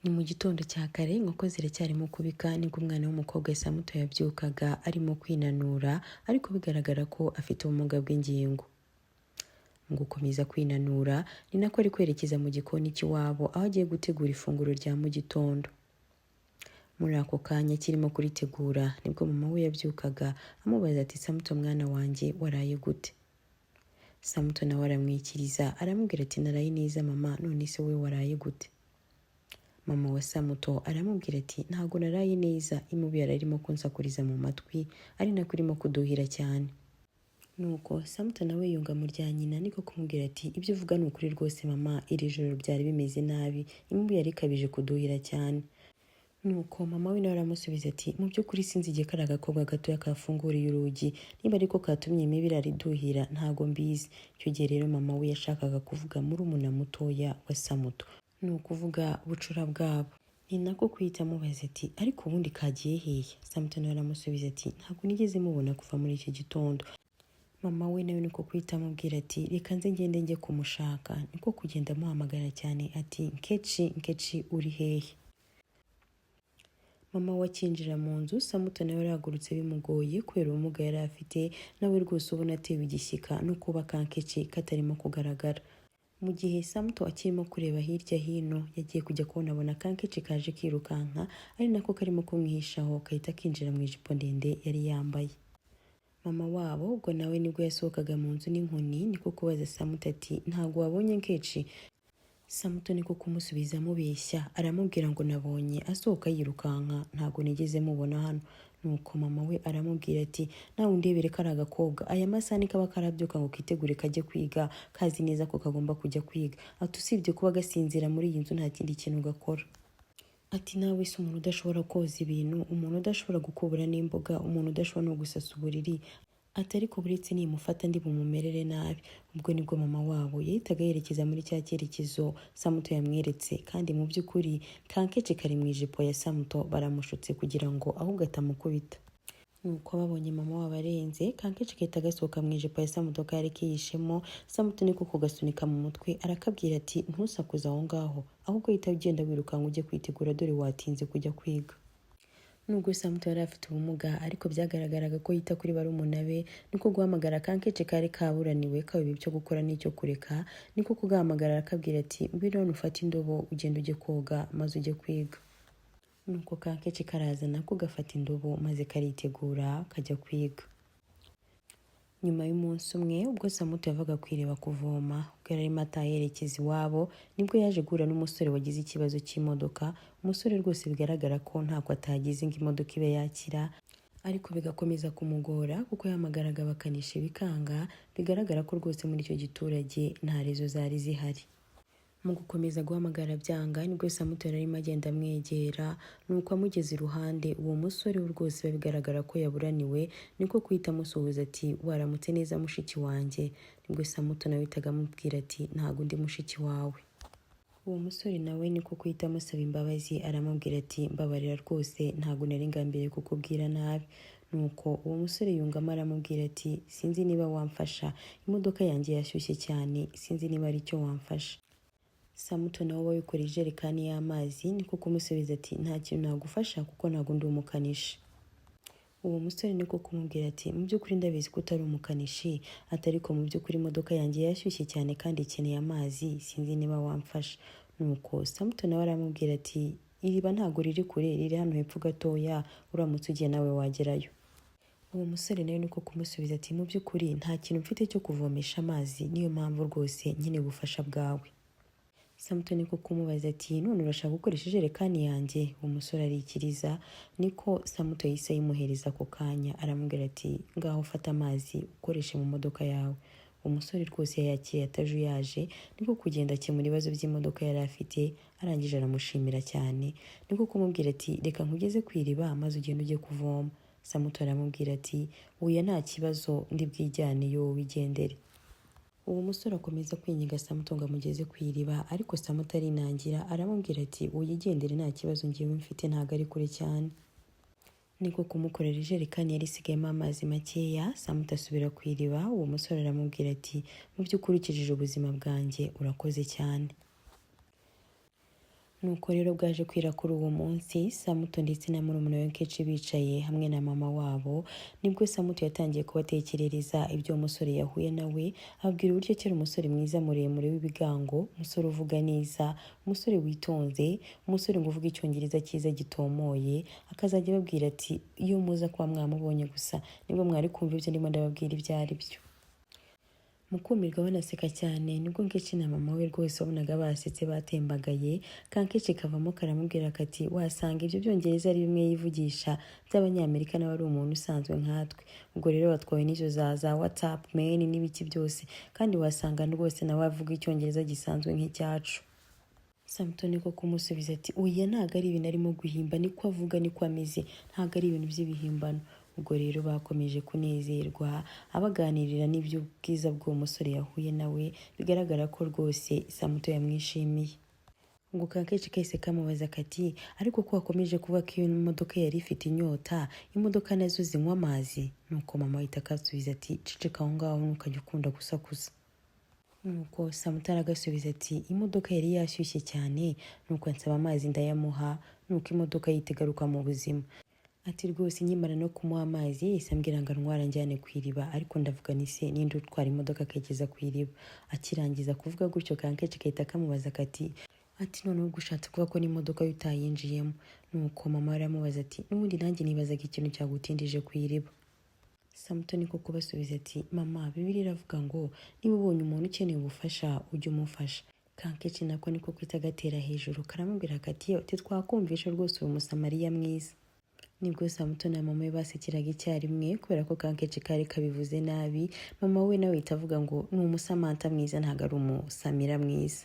Ni mu gitondo cya kare inkoko ziracyarimo kubika nibwo umwana w'umukobwa Samuto yabyukaga arimo kwinanura ariko bigaragara ko afite ubumuga bw'ingingo. Mu gukomeza kwinanura ni nako ari kwerekeza mu gikoni cy'iwabo aho agiye gutegura ifunguro rya mu gitondo. Muri ako kanya kirimo kuritegura nibwo mama we yabyukaga amubaza ati Samuto mwana wanjye waraye gute? Samuto nawe aramwikiriza aramubwira ati naraye neza mama, none se we waraye gute? Mama wa Samuto aramubwira ati ntago naraye neza, imubi yararimo kunsakuriza mu matwi ari nako irimo kuduhira cyane. Nuko Samuto nawe yunga mu rya nyina niko kumubwira ati ibyo uvuga ni ukuri rwose mama, iri joro byari bimeze nabi, imubi yari ikabije kuduhira cyane. Nuko mama we nawe aramusubiza ati mu by'ukuri sinzi igihe kari agakobwa gatoya kafunguriye urugi, niba ariko katumye imibi irariduhira ntago mbizi. Icyo gihe rero mama we yashakaga kuvuga murumuna mutoya wa Samuto, ni ukuvuga bucura bwabo. Ni nako kuhita amubaza ati ariko ubundi kagiye hehe? Samuto nawe aramusubiza ati ntabwo nigeze mubona kuva muri iki gitondo. Mama we nawe niko kuhita amubwira ati reka nze ngende njye kumushaka. Niko kugenda amuhamagara cyane ati Nkechi uri hehe? Mama we akinjira mu nzu, Samuto nawe yarahagurutse bimugoye kubera ubumuga yari afite, nawe rwose ubona atewe igishyika no kuba ka Nkechi katarimo kugaragara. Mu gihe Samuto akirimo kureba hirya hino yagiye kujya kubona ka Nkechi kaje kirukanka ari nako karimo kumwihishaho kahita kinjira mu ijipo ndende yari yambaye. Mama wabo ubwo nawe nibwo yasohokaga mu nzu n'inkoni niko kubaza Samuto ati ntago wabonye Nkechi? Samuto niko kumusubiza amubeshya aramubwira ngo nabonye asohoka yirukanka, ntago nigeze mubona hano. Nuko mama we aramubwira ati nawe undebere kari agakobwa, aya masaha ni kaba karabyuka ngo kitegure kajye kwiga, kazi neza ko kagomba kujya kwiga. Ati usibye kuba gasinzira muri iyi nzu nta kindi kintu gakora. Ati nawe se umuntu udashobora koza ibintu, umuntu udashobora gukubura n'imboga, umuntu udashobora no gusasa uburiri, ati ariko buretse nimufata ndi bumumerere nabi. Ubwo nibwo mama wabo yahitaga yerekeza muri cya cyerekezo Samuto yamweretse, kandi mu by'ukuri ka Nkechi kari mu ijipo ya Samuto baramushutse kugira ngo ahubwo atamukubita. Nuko babonye mama wabo arenze, ka Nkechi kahita gasohoka mu ijipo ya Samuto kari kiyishemo. Samuto niko kugasunika mu mutwe arakabwira ati ntusakuze aho ngaho, ahubwo hita ugenda wirukanka ujye kwitegura dore watinze kujya kwiga. Nubwo Samuto yari afite ubumuga ariko byagaragaraga ko yita kuri barumuna be, niko guhamagara ka Nkechi kari kaburaniwe kaba ibyo gukora n'icyo kureka, niko kugahamagara arakabwira ati ngwino ufate indobo ugende ujye koga maze ujye kwiga. Nuko ka Nkechi karaza nako gafata indobo maze karitegura kajya kwiga. Nyuma y'umunsi umwe ubwo Samuto yavaga kwireba kuvoma, ubwo yari arimo yerekeza iwabo nibwo yaje guhura n'umusore wagize ikibazo cy'imodoka. Umusore rwose bigaragara ko ntako atagize ngo imodoka ibe yakira, ariko bigakomeza kumugora kuko yahamagaraga abakanishi bikanga. Bigaragara ko rwose muri icyo giturage nta rezo zari zihari. Mu gukomeza guhamagara byanga nibwo Samuto yari arimo agenda amwegera, nuko amugeze iruhande uwo musore rwose bigaragara ko yaburaniwe, niko kuhita amusuhuza ati waramutse neza mushiki wanjye. Nibwo Samuto nawe yahitaga amubwira ati ntago ndi mushiki wawe. Uwo musore nawe niko kuhita amusaba imbabazi aramubwira ati mbabarira rwose ntago nari ngambiriye kukubwira nabi. Nuko uwo musore yungamo aramubwira ati sinzi niba wamfasha, imodoka yanjye yashyushye cyane, sinzi niba ari cyo wamfasha. Samuto nawe wikoreye ijerekani y'amazi niko kumusubiza ati nta kintu nagufasha kuko ntago ndi umukanishi. Uwo musore niko kumubwira ati mu by'ukuri ndabizi ko utari umukanishi, ariko mu by'ukuri imodoka yanjye yashyushye cyane kandi ikeneye amazi, sinzi niba wamfasha. Nuko Samuto nawe aramubwira ati iriba ntago riri kure, riri hano hepfo gatoya, uramutse ugiye nawe wagerayo. Uwo musore nawe niko kumusubiza ati mu by'ukuri nta kintu mfite cyo kuvomesha amazi, niyo mpamvu rwose nkeneye ubufasha bwawe. Samuto niko kumubaza ati none urashaka gukoresha ijerekani yanjye? Uwo musore arikiriza, niko Samuto yahise ayimuhereza ako kanya aramubwira ati ngaho fata amazi ukoreshe mu modoka yawe. Umusore rwose yayakiriye atajuyaje, niko kugenda akemura ibibazo by'imodoka yari afite, arangije aramushimira cyane. Niko kumubwira ati reka nkugeze ku iriba maze ugende ujye kuvoma. Samuto aramubwira ati oya nta kibazo ndi bwijyane yo wigendere. Uwo musore akomeza kwinyiga Samuto ngo amugeze ku iriba, ariko Samuto arinangira aramubwira ati uyigendere nta kibazo ngiye mfite ntago ari kure cyane. Niko kumukorera ijerekani yari isigayemo amazi makeya. Samuto asubira ku iriba, uwo musore aramubwira ati mu by'ukuri ukijije ubuzima bwanjye urakoze cyane. Nuko rero bwaje kwira kuri uwo munsi Samuto ndetse na murumuna we Nkechi bicaye hamwe na mama wabo, nibwo Samuto yatangiye kubatekerereza ibyo uwo musore yahuye nawe, ababwira uburyo kera umusore mwiza muremure w'ibigango, umusore uvuga neza, umusore witonze, umusore ngo uvuga icyongereza cyiza gitomoye, akazajya ababwira ati iyo muza kuba mwamubonye gusa nibwo mwari kumva ibyo ndimo ndababwira ibyo ari byo. Mukumirwa banaseka cyane nibwo Nkechi na mama we rwose wabonaga basetse batembagaye, Kankechi kavamo karamubwira kati wasanga ibyo byongereza ari bimwe yivugisha by'abanyamerika nawe ari umuntu usanzwe nkatwe, ubwo rero watwawe n'izo za WhatsApp mail n'ibiki byose, kandi wasanga rwose nawe avuga icyongereza gisanzwe nk'icyacu. Samuto niko kumusubiza ati oya ntago ari ibintu arimo guhimba, niko avuga niko ameze, ntago ari ibintu by'ibihimbano. Ubwo rero bakomeje kunezerwa abaganirira n'iby'ubwiza bw'uwo musore yahuye nawe, bigaragara ko rwose Samuto yamwishimiye. Ngo Kankechi kahise kamubaza kati ariko ko wakomeje kuvuga ko iyo modoka yari ifite inyota, imodoka nazo zinywa amazi? Nuko mama ahita akasubiza ati ceceka aho ngaho ntukajya ukunda gusakuza. Nuko Samuto aragasubiza ati imodoka yari yashyushye cyane, nuko ansaba amazi ndayamuha, nuko imodoka yitegaruka mu buzima. Ati rwose nkimara no kumuha amazi yahise ambwira ngo antwara njyane ku iriba, ariko ndavuga ni se ninde utwara imodoka akageza ku iriba? Akirangiza kuvuga gutyo Kankechi kahita kamubaza kati ati none ubwo ushatse kuvuga ko n'imodoka yo utayinjiyemo? Nuko mama aramubaza ati n'ubundi nanjye nibazaga ikintu cyagutindije ku iriba. Samuto niko kubasubiza ati mama, Bibiliya iravuga ngo niba ubonye umuntu ukeneye ubufasha ujye umufasha. Kankechi nako niko kwita gatera hejuru karamubwira kati twakumvisha rwose uri umusamariya mwiza. Nibwo Samuto na mama we basekeraga icyarimwe kubera ko Kankechi kari kabivuze nabi, mama we nawe ahita avuga ngo ni umusamanta mwiza ntago ari umusamira mwiza.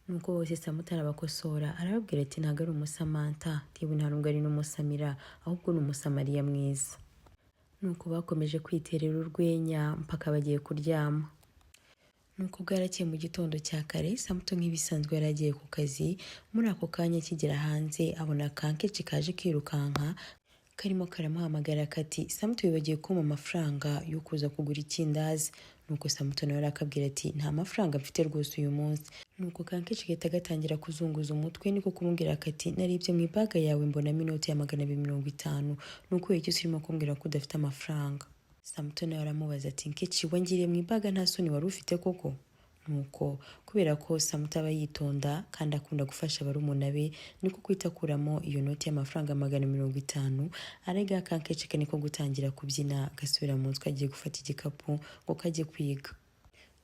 Nuko bose Samuto arabakosora arababwira ati ntago ari umusamanta, yewe nta nubwo ari n'umusamira, ahubwo ni umusamariya mwiza. Nuko bakomeje kwiterera urwenya mpaka bagiye kuryama. Nuko bwarakeye mu gitondo cya kare Samuto nk'ibisanzwe yaragiye ku kazi, muri ako kanya akigera hanze abona Kankechi kaje kirukanka karimo karamuhamagara kati Samuto wibagiye kumpa amafaranga yo kuza kugura ikindazi. Nuko Samuto nawe arakabwira ati nta mafaranga mfite rwose uyu munsi. Nuko Kankechi gahita gatangira kuzunguza umutwe niko kumubwira kati narebye mu ibaga yawe mbonamo inoti ya 250, nuko iki urimo kumbwira ko udafite amafaranga? Samuto nawe aramubaza ati Nkechi wangiriye mu ibaga nta soni wari ufite koko? Nuko kubera ko Samuto aba yitonda kandi akunda gufasha barumuna be, niko kwita kuramo iyo noti y'amafaranga 250, arega Kankechi niko gutangira kubyina gasubira mu nzu agiye gufata igikapu ngo kajye kwiga.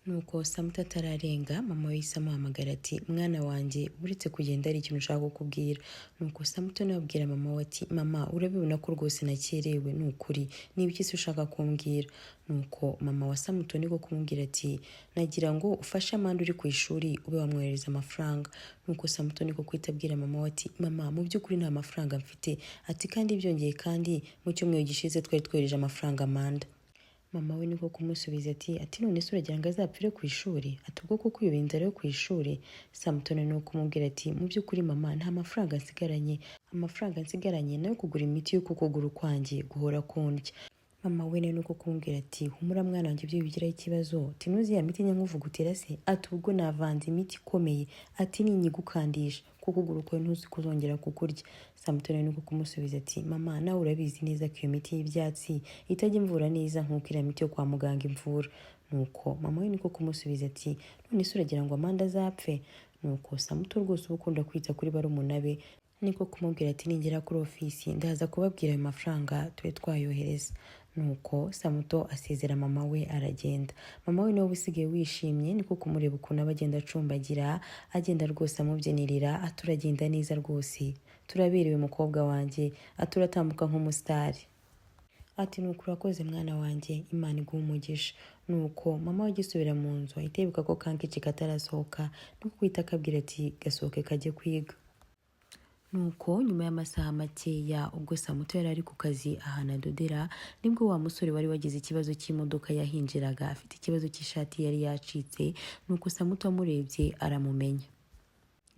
Nuko Samuto atararenga mama we yise amuhamagara ati mwana wanjye uretse kugenda ari ikintu ushaka kukubwira. Nuko Samuto nawe abwira mama we ati mama urabibona ko rwose nakerewe, ni ukuri niba iki se ushaka kumbwira? Nuko mama wa Samuto niko kumubwira ati nagira ngo ufashe Amanda uri ku ishuri ube wamwohereza amafaranga. Nuko Samuto niko kwita abwira mama we ati mama mu by'ukuri nta mafaranga mfite, ati kandi byongeye kandi mu cyumweru gishize twari twereje amafaranga Amanda. Mama we niko kumusubiza ati none se uragira ngo azapfire ku ishuri? Ati ubwo kuko uyoboye inzara yo ku ishuri? Samuto niko kumubwira ati mu by'ukuri mama nta mafaranga nsigaranye, amafaranga nsigaranye nayo kugura imiti yo kukuguru kwanjye guhora kundya. Mama we niko kumubwira ati humura mwana wanjye ibyo bigiraho ikibazo, ati nuzi ya miti nyamuvugutira se? Ati ubwo navanze imiti ikomeye, ati ninyigukandisha kukuguru kwawe ntuzi kuzongera kukurya. Samuto niko kumusubiza ati mama nawe urabizi neza ko iyo miti y'ibyatsi itajya imvura neza nk'uko iriya miti yo kwa muganga imvura. Nuko mama we niko kumusubiza ati none se uragira ngo Amanda azapfe? Nuko Samuto rwose uba ukunda kwita kuri barumuna be niko kumubwira ati ningera kuri ofisi ndaza kubabwira ayo mafaranga tube twayohereza. Nuko Samuto asezera mama we aragenda. Mama we nawe usigaye wishimye niko kumureba ukuntu abagenda acumbagira, agenda rwose amubyinirira aturagenda neza rwose, turaberewe mukobwa wanjye, aturatambuka nk'umusitari. Ati nuko urakoze mwana wanjye, Imana iguhe umugisha. Nuko mama we agisubira mu nzu ahita yibuka ko Kankechi katarasohoka, nuko kwita akabwira ati gasohoke kajye kwiga. Nuko nyuma y'amasaha makeya ubwo Samuto yari ari ku kazi ahantu adodera, nibwo wa musore wari wagize ikibazo cy'imodoka yahinjiraga afite ikibazo cy'ishati yari yacitse. Nuko Samuto amurebye aramumenya,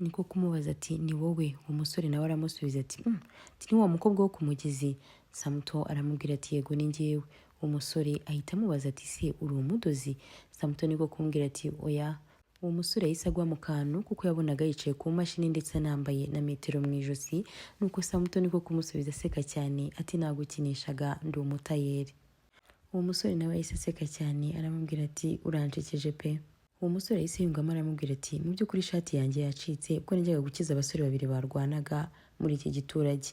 niko kumubaza ati ni wowe? Uwo musore nawe aramusubiza ati ni wa mukobwa wo ku mugezi? Samuto aramubwira ati yego ni njyewe. Uwo musore ahita amubaza ati se uri umudozi? Samuto niko kumubwira ati oya, uwo musore yahise agwa mu kantu kuko yabonaga yicaye ku mashini ndetse anambaye na metero mu ijosi, nuko Samuto niko kumusubiza aseka cyane ati nagukinishaga ndi umutayeri. Uwo musore nawe yahise aseka cyane aramubwira ati urancekeje pe. Uwo musore yahise yungamo aramubwira ati mu by'ukuri ishati yanjye yacitse ubwo najyaga gukiza abasore babiri barwanaga muri iki giturage.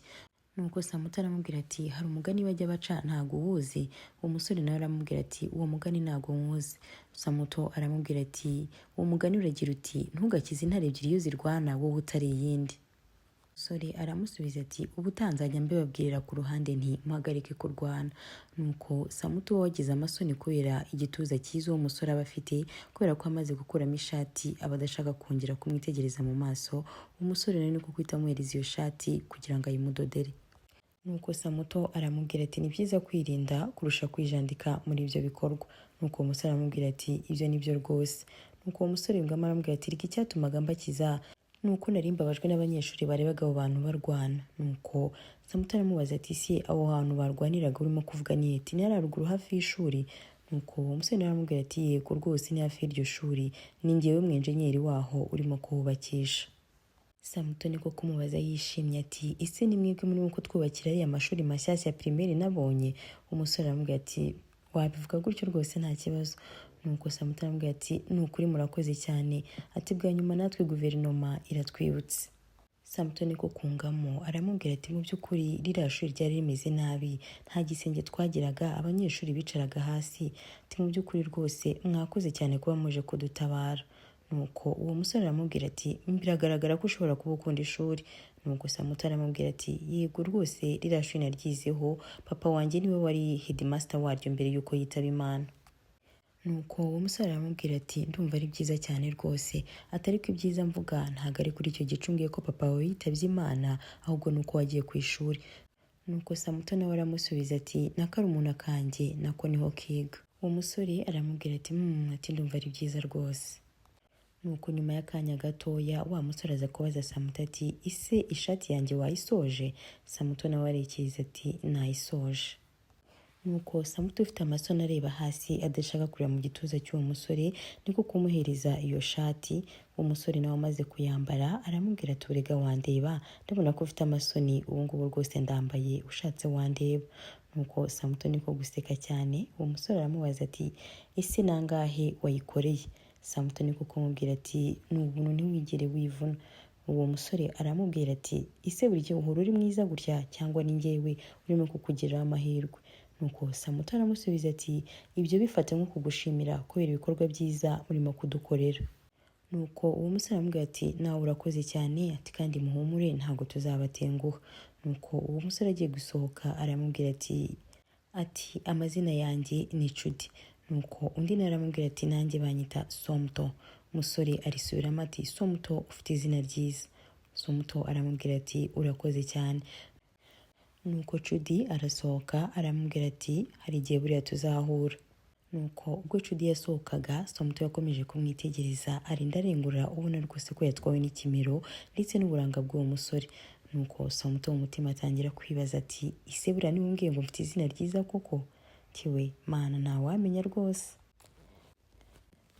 Nuko Samuto aramubwira ati hari umugani bajya baca ntago uwuzi. Uwo musore nawe aramubwira ati uwo mugani ntago nywuzi. Samuto aramubwira ati uwo mugani uragira uti ntugakize intare ebyiri iyo zirwana wowe utari iyindi. Umusore aramusubiza ati ubutanzajya mbibabwirira ku ruhande nti muhagarike kurwana. Nuko Samuto wagize amasoni kubera igituza cyiza uwo musore aba afite, kubera ko amaze gukuramo ishati aba adashaka kongera kumwitegereza mu maso, umusore nawe niko guhita amuhereza iyo shati kugira ngo ayimudodere. Nuko Samuto aramubwira ati ni byiza kwirinda kurusha kwijandika muri ibyo bikorwa. Nuko uwo musore aramubwira ati ibyo ni byo rwose. Nuko uwo musore yungamo aramubwira ati reka icyatumaga mbakiza nuko nari mbabajwe n'abanyeshuri barebaga abo bantu barwana. Nuko Samuto aramubaza ati si abo hantu barwaniraga urimo kuvuga ni ati ni haruguru hafi y'ishuri. Nuko uwo musore aramubwira ati yego rwose ni hafi y'iryo shuri, ni njyewe mwenjenyeri waho urimo kuhubakisha. Samuto niko kumubaza yishimye ati ese ni mwebwe murimo kutwubakira ariya mashuri mashyashya primaire nabonye? Umusore aramubwira ati wabivuga gutyo rwose nta kibazo. Nuko Samuto aramubwira ati ni ukuri murakoze cyane, ati bwa nyuma natwe guverinoma iratwibutse. Samuto niko kungamo aramubwira ati mu by'ukuri ririya shuri ryari rimeze nabi, nta gisenge twagiraga, abanyeshuri bicaraga hasi, ati mu by'ukuri rwose mwakoze cyane kuba muje kudutabara. Nuko uwo musore aramubwira ati biragaragara ko ushobora kuba ukunda ishuri. Nuko Samuto aramubwira ati yego rwose ririya shuri naryizeho, papa wanjye niwe wari headmaster waryo mbere y'uko yitaba Imana. Nuko uwo musore aramubwira ati ndumva ari byiza cyane rwose, atari ko ibyiza mvuga ntabwo ari kuri icyo gice umbwiye ko papa wawe yitabye Imana, ahubwo nuko wagiye ku ishuri. Nuko Samuto nawe aramusubiza ati n'akarumuna kanjye nako niho kiga. Uwo musore aramubwira ati ati ndumva ari byiza rwose. Nuko nyuma y'akanya gatoya wa musore aza kubaza Samuto ati ise ishati yanjye wayisoje? Samuto nawe arekereza ati nayisoje. Nuko Samuto ufite amasoni areba hasi adashaka kureba mu gituza cy'uwo musore niko kumuhereza iyo shati. Uwo musore nawe amaze kuyambara aramubwira ati urega wandeba, ndabona ko ufite amasoni, ubu ngubu rwose ndambaye ushatse wandeba. Nuko Samuto niko guseka cyane. Uwo musore aramubaza ati ese nangahe wayikoreye? Samuto niko kumubwira ati ni ubuntu ntiwigere wivuna. Uwo musore aramubwira ati ise buri gihe uhora uri mwiza gutya cyangwa ni njyewe urimo kukugirira amahirwe? Nuko Samuto aramusubiza ati ibyo bifata nko kugushimira kubera ibikorwa byiza urimo kudukorera. Nuko uwo musore aramubwira ati nawe urakoze cyane, ati kandi muhumure ntabwo tuzabatenguha. Nuko uwo musore agiye gusohoka aramubwira ati amazina yanjye ni Cuti. Nuko undi nawe aramubwira ati nanjye banyita Samuto. Umusore arisubiramo ati Samuto ufite izina ryiza. Samuto aramubwira ati urakoze cyane. Nuko Cuti arasohoka aramubwira ati hari igihe buriya tuzahura. Nuko ubwo Cuti yasohokaga Samuto yakomeje kumwitegereza arinda arengura, ubona rwose ko yatwawe n'ikimero ndetse n'uburanga bw'uwo musore. Nuko Samuto mu mutima atangira kwibaza ati ise buriya niba umbwiye ngo mfite izina ryiza koko? Tiwe mana ntawamenya rwose.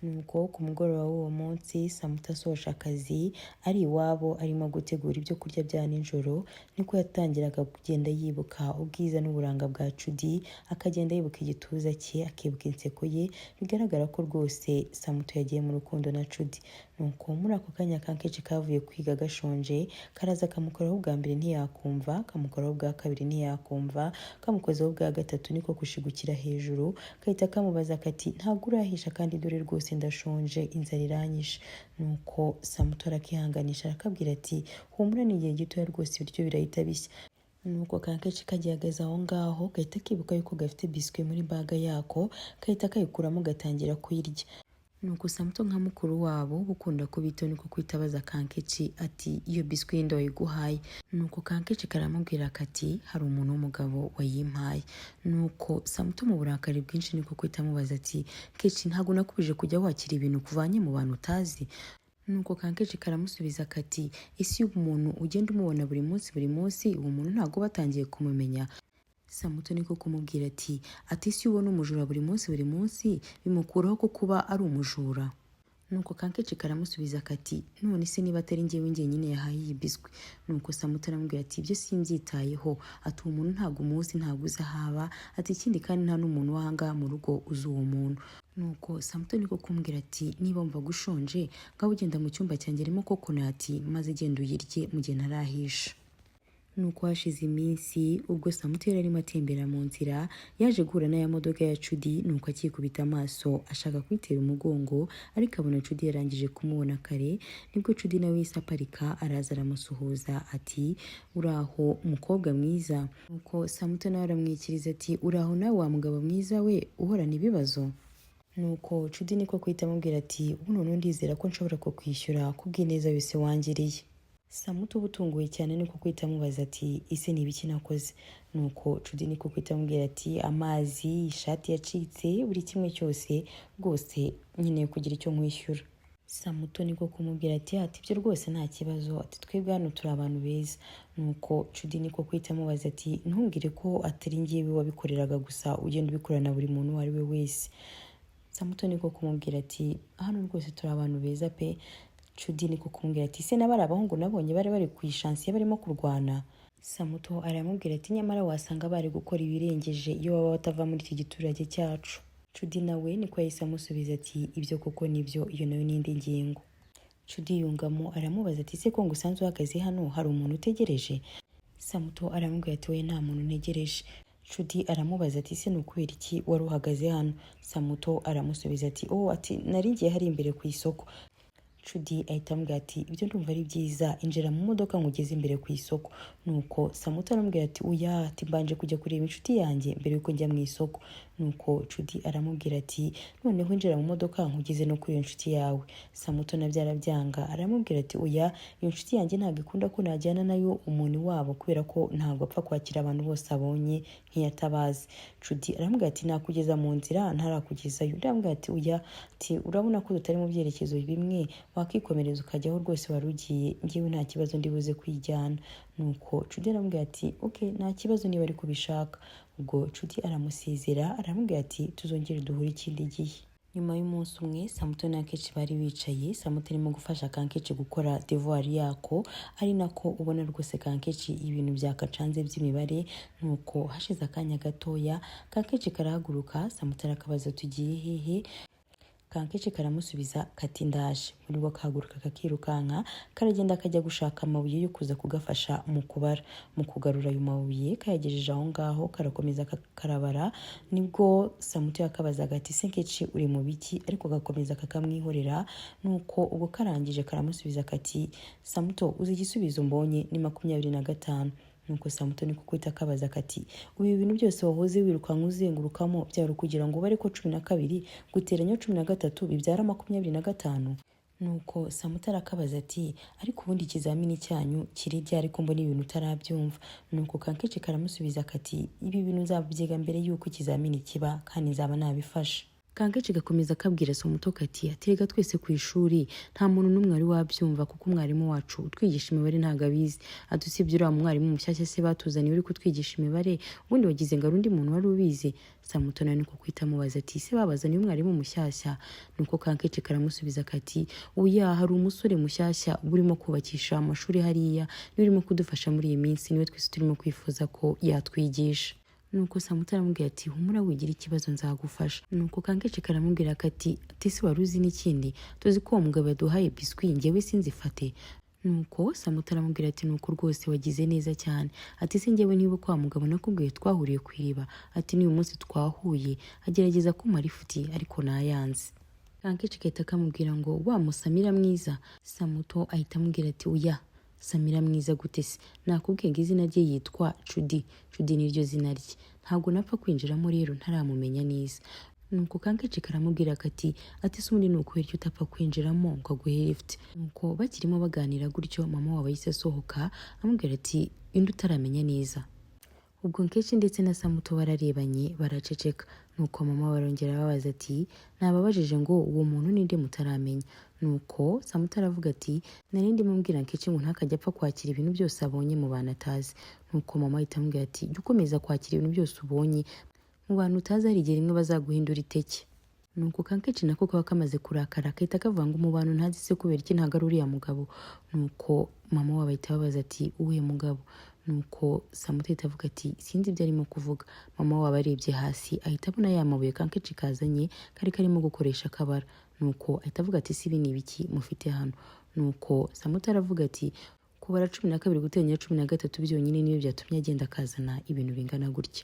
Nuko ku mugoroba w'uwo munsi Samuto asoje akazi ari iwabo arimo gutegura ibyo kurya bya nijoro, niko yatangiraga kugenda yibuka ubwiza n'uburanga bwa Cuti, akagenda yibuka igituza cye, akibuka inseko ye, bigaragara ko rwose Samuto yagiye mu rukundo na Cuti. Nuko muri ako kanya kankeshi kavuye kwiga gashonje, karaza kamukoraho ubwa mbere ntiyakumva, kamukoraho ubwa kabiri ntiyakumva, kamukozeho ubwa gatatu niko kushigukira hejuru, kahita kamubaza kati ntabwo urahisha kandi dore rwose ndashonje inzara iranyishe. Nuko Samuto arakihanganisha arakabwira ati humura ni igihe gitoya rwose ibiryo birahita bishya. Nuko kankeshi kagihagaze aho ngaho gahita kibuka yuko gafite biswi muri baga yako, kahita kayikuramo gatangira kuyirya. Nuko Samuto nka mukuru wabo bukunda kubita niko kwitabaza kankeshi ati iyo biswi yindi wayiguhaye? Nuko kankeshi karamubwira kati hari umuntu w'umugabo wayimpaye. Nuko Samuto mu burakari bwinshi niko kwita amubaza ati keshi ntabwo nakubije kujya wakira ibintu kuvanye mu bantu utazi? Nuko kankeshi karamusubiza kati ese iyo umuntu ugenda umubona buri munsi uwo muntu ntabwo batangiye kumumenya? Samuto niko kumubwira ati isi ubona umujura buri munsi bimukuraho ko kuba ari umujura? nuko Kankechi karamusubiza kati none se niba atari njyewe njyenyine yahaye iyi biswi. Nuko Samuto aramubwira ati ibyo simbyitayeho, ati uwo muntu ntabwo umuzi, ntabwo uzi ahaba, ati ikindi kandi nta n'umuntu w'ahangaha mu rugo uzi uwo muntu. Nuko Samuto niko kumbwira ati niba wumva gushonje ngaho ugenda mu cyumba cyanjye arimo kokonati maze genda uyirye mu gihe ntarahisha. Nuko hashize iminsi ubwo Samuto yari arimo atembera mu nzira yaje guhura n'aya modoka ya Cudi, nuko akikubita amaso ashaka kwitera umugongo ariko abona Cudi yarangije kumubona kare. Nibwo Cudi nawe yise aparika araza aramusuhuza ati uraho mukobwa mwiza. Nuko Samuto nawe aramwikiriza ati uraho nawe wa mugabo mwiza we uhorana ibibazo. Nuko Cudi niko kwita amubwira ati ubu none ndizera ko nshobora kukwishyura kubw'ineza yose wangiriye. Samuto ubutunguye cyane niko kwita amubaza ati ise ni ibiki nakoze. Nuko Cudi niko kwita amubwira ati amazi, ishati yacitse, buri kimwe cyose rwose nkeneye kugira icyo nkwishyura. Samuto niko kumubwira ati ibyo rwose nta kibazo, ati twebwe hano turi abantu beza. Nuko Cudi niko kwita amubaza ati ntumbwire ko atari njyewe wabikoreraga gusa, ugenda ubikorana buri muntu uwo ari we wese. Samuto niko kumubwira ati hano rwose turi abantu beza pe. Cudi niko kumubwira ati se n'abari abahungu nabonye bari ku ishansiye barimo kurwana. Samuto aramubwira ati nyamara wasanga bari gukora ibirengeje iyo baba batava muri iki giturage cyacu. Cudi nawe niko yahise amusubiza ati ibyo koko nibyo, iyo nayo n'indi ngingo. Cudi yungamo aramubaza ati se ko ngo usanzwe uhagaze hano hari umuntu utegereje? Samuto aramubwira ati we nta muntu ntegereje. Cudi aramubaza ati se nukubera iki wari uhagaze hano? Samuto aramusubiza ati ati nari ngiye hari imbere ku isoko. Cudi ahita amubwira ati ibyo ndumva ari byiza, injira mu modoka ngugeze imbere ku isoko. Nuko Samuto aramubwira ati oya, ati mbanje kujya kureba inshuti yanjye mbere yuko njya mu isoko. Nuko Cudi aramubwira ati noneho injira mu modoka nkugeze no kuri iyo nshuti yawe. Samuto nabyo arabyanga aramubwira ati oya, iyo nshuti yanjye ntabwo ikunda ko najyana nayo umuntu wabo kubera ko ntabwo apfa kwakira abantu bose abonye nk'iyatabazi. Cudi aramubwira ati nakugeza mu nzira ntarakugezayo. Aramubwira ati oya, ati urabona ko tutari mu byerekezo bimwe, wakikomereza ukajyaho rwose wari ugiye, njyewe nta kibazo ndibuze kwijyana. Nuko Cudi aramubwira ati okay nta kibazo niba ari kubishaka. Ubwo Cudi aramusezera aramubwira ati tuzongere duhure ikindi gihe. Nyuma y'umunsi umwe Samuto na Kankechi bari bicaye, Samuto arimo gufasha Kankechi gukora devoir yako, ari nako ubona rwose Kankechi ibintu byakacanze by'imibare. Nuko hashize akanya gatoya Kankechi karahaguruka, Samuto arakabaza tugiye hehe? Kankechi karamusubiza kati ndaje. Muri bwo kahaguruka kakirukanka karagenda akajya gushaka amabuye yo kuza kugafasha mu kubara. Mu kugarura ayo mabuye kayagejeje aho ngaho karakomeza karabara. Nibwo Samuto yakabazaga ati se Kankechi uri mu biki? Ariko gakomeza kakamwihorera. Nuko ubwo karangije karamusubiza kati Samuto uzi igisubizo mbonye ni 25. Nuko Samuto niko kwita akabaza kati ubu ibintu byose wahoze wirukanka uzengurukamo byari kugira ngo bare ko 12 guteranya 13 bibyara 25. Nuko Samuto arakabaza ati ariko ubundi ikizamini cyanyu kiri ryari ariko mbona ibintu utarabyumva? Nuko Kankechi karamusubiza kati ibi bintu nzabyiga mbere yuko ikizamini kiba kandi nzaba nabifasha. Kankechi gakomeza kabwira Samuto kati aterega twese ku ishuri nta muntu n'umwe wari wabyumva kuko umwarimu wacu utwigisha imibare ntago abizi, adusibye uriya mwarimu mushyashya se batuzaniye uri kutwigisha imibare ubundi wagize ngo undi muntu wari ubizi. Samuto nawe niko kwita amubaza ati se babazaniye umwarimu mushyashya? Nuko Kankechi karamusubiza kati oya, hari umusore mushyashya burimo kubakisha amashuri hariya niwe urimo kudufasha muri iyi minsi, niwe twese turimo kwifuza ko yatwigisha. Nuko Samuto aramubwira ati humura wigira ikibazo nzagufasha. Nuko Kankechi karamubwira kati se wari uzi n'ikindi? Tuzi ko uwo mugabo yaduhaye biswi njyewe sinzifate. Nuko Samuto aramubwira ati nuko rwose wagize neza cyane, ati se njyewe niba kwa mugabo nakubwiye twahuriye ku iriba, ati n'uyu munsi twahuye agerageza kumara ifuti ariko nayanze. Kankechi kahita kamubwira ngo wa Musamira mwiza. Samuto ahita amubwira ati oya, Samira mwiza gute se? Nakubwiye ngo izina rye yitwa Cudi. Cudi niryo zina rye, ntabwo napfa kwinjiramo rero ntaramumenya neza. Nuko Kankechi karamubwira kati ati se ubundi nuko icyo utapfa kwinjiramo ngo aguhe lift. Nuko bakirimo baganira gutyo mama wabo yahise asohoka amubwira ati indi utaramenya neza. Ubwo Kankechi ndetse na Samuto bararebanye baraceceka. Nuko mama barongera babaza ati nababajije ngo uwo muntu ninde mutaramenya? Nuko Samuto aravuga ati narindi mubwira Kankechi ngo ntakajya apfa kwakira ibintu byose abonye mu bantu atazi. Nuko mama ahita amubwira ati jya ukomeza kwakira ibintu byose ubonye mu bantu utazi, hari igihe rimwe bazaguhindura iteke. nuko kankechi nako kaba kamaze kurakara kahita kavuga ngo mu bantu ntazi se kubera iki ntago ari uriya mugabo. Nuko mama wabo ahita ababaza ati uwuhe mugabo. Nuko Samantha ahita avuga ati sinzi ibyo arimo kuvuga. Mama wabo arebye hasi ahita abona ya mabuye kankechi kazanye kari karimo gukoresha akabara. Nuko ahita avuga ati si ibi ni ibiki mufite hano. Nuko Samantha aravuga ati kubara 12 guteranya 13 byonyine niyo byatumye agenda akazana ibintu bingana gutya.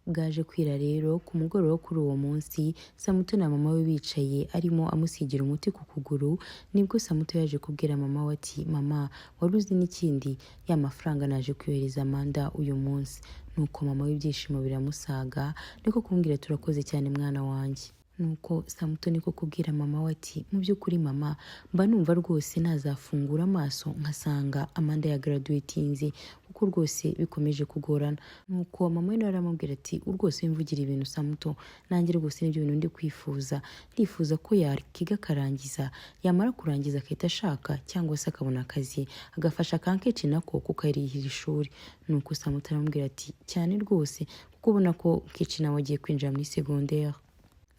Bwaje kwira rero ku mugoroba wo kuri uwo munsi Samantha na mama we bicaye arimo amusigira umuti ku kuguru, nibwo Samantha yaje kubwira mama we ati mama wari uzi n'ikindi, ya mafaranga naje kuyohereza Amanda uyu munsi. Nuko mama w'ibyishimo biramusaga niko kumbwira turakoze cyane mwana wanjye. Nuko Samantha niko kubwira mama we ati mu by'ukuri mama mba numva rwose nazafungura amaso nkasanga Amanda ya graduatinze kuko rwose bikomeje kugorana. Nuko mama we aramubwira ati rwose wimvugira ibintu Samantha, nanjye rwose nibyo bintu ndi kwifuza, ndifuza ko yakiga akarangiza, yamara kurangiza akahita ashaka cyangwa se akabona akazi agafasha kankechi nako kukarihira ishuri. Nuko Samantha aramubwira ati cyane rwose kuko ubona ko Kechi nawe agiye kwinjira muri secondaire.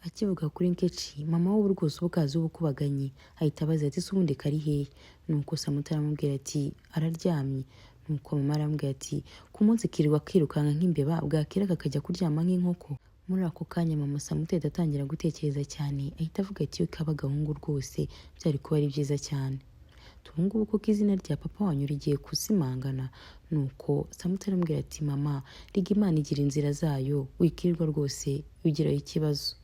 Akivuga kuri Nkechi mama we rwose ubukazi ubukubaganye ahita abaza ati se ubundi kari hehe. Nuko Samantha aramubwira ati araryamye. Nuko mama aramubwira ati ku munsi kirirwa kirukanka nk'imbeba bwakira kakajya kuryama nk'inkoko. Muri ako kanya mama Samantha atangira gutekereza cyane ahita avuga ati yo kaba gahungu rwose byari kuba ari byiza cyane. Tubungubu kuko izina rya papa wanyu rigiye kusimangana. Nuko Samantha aramubwira ati mama riga Imana igira inzira zayo wikirirwa rwose ugiraho ikibazo.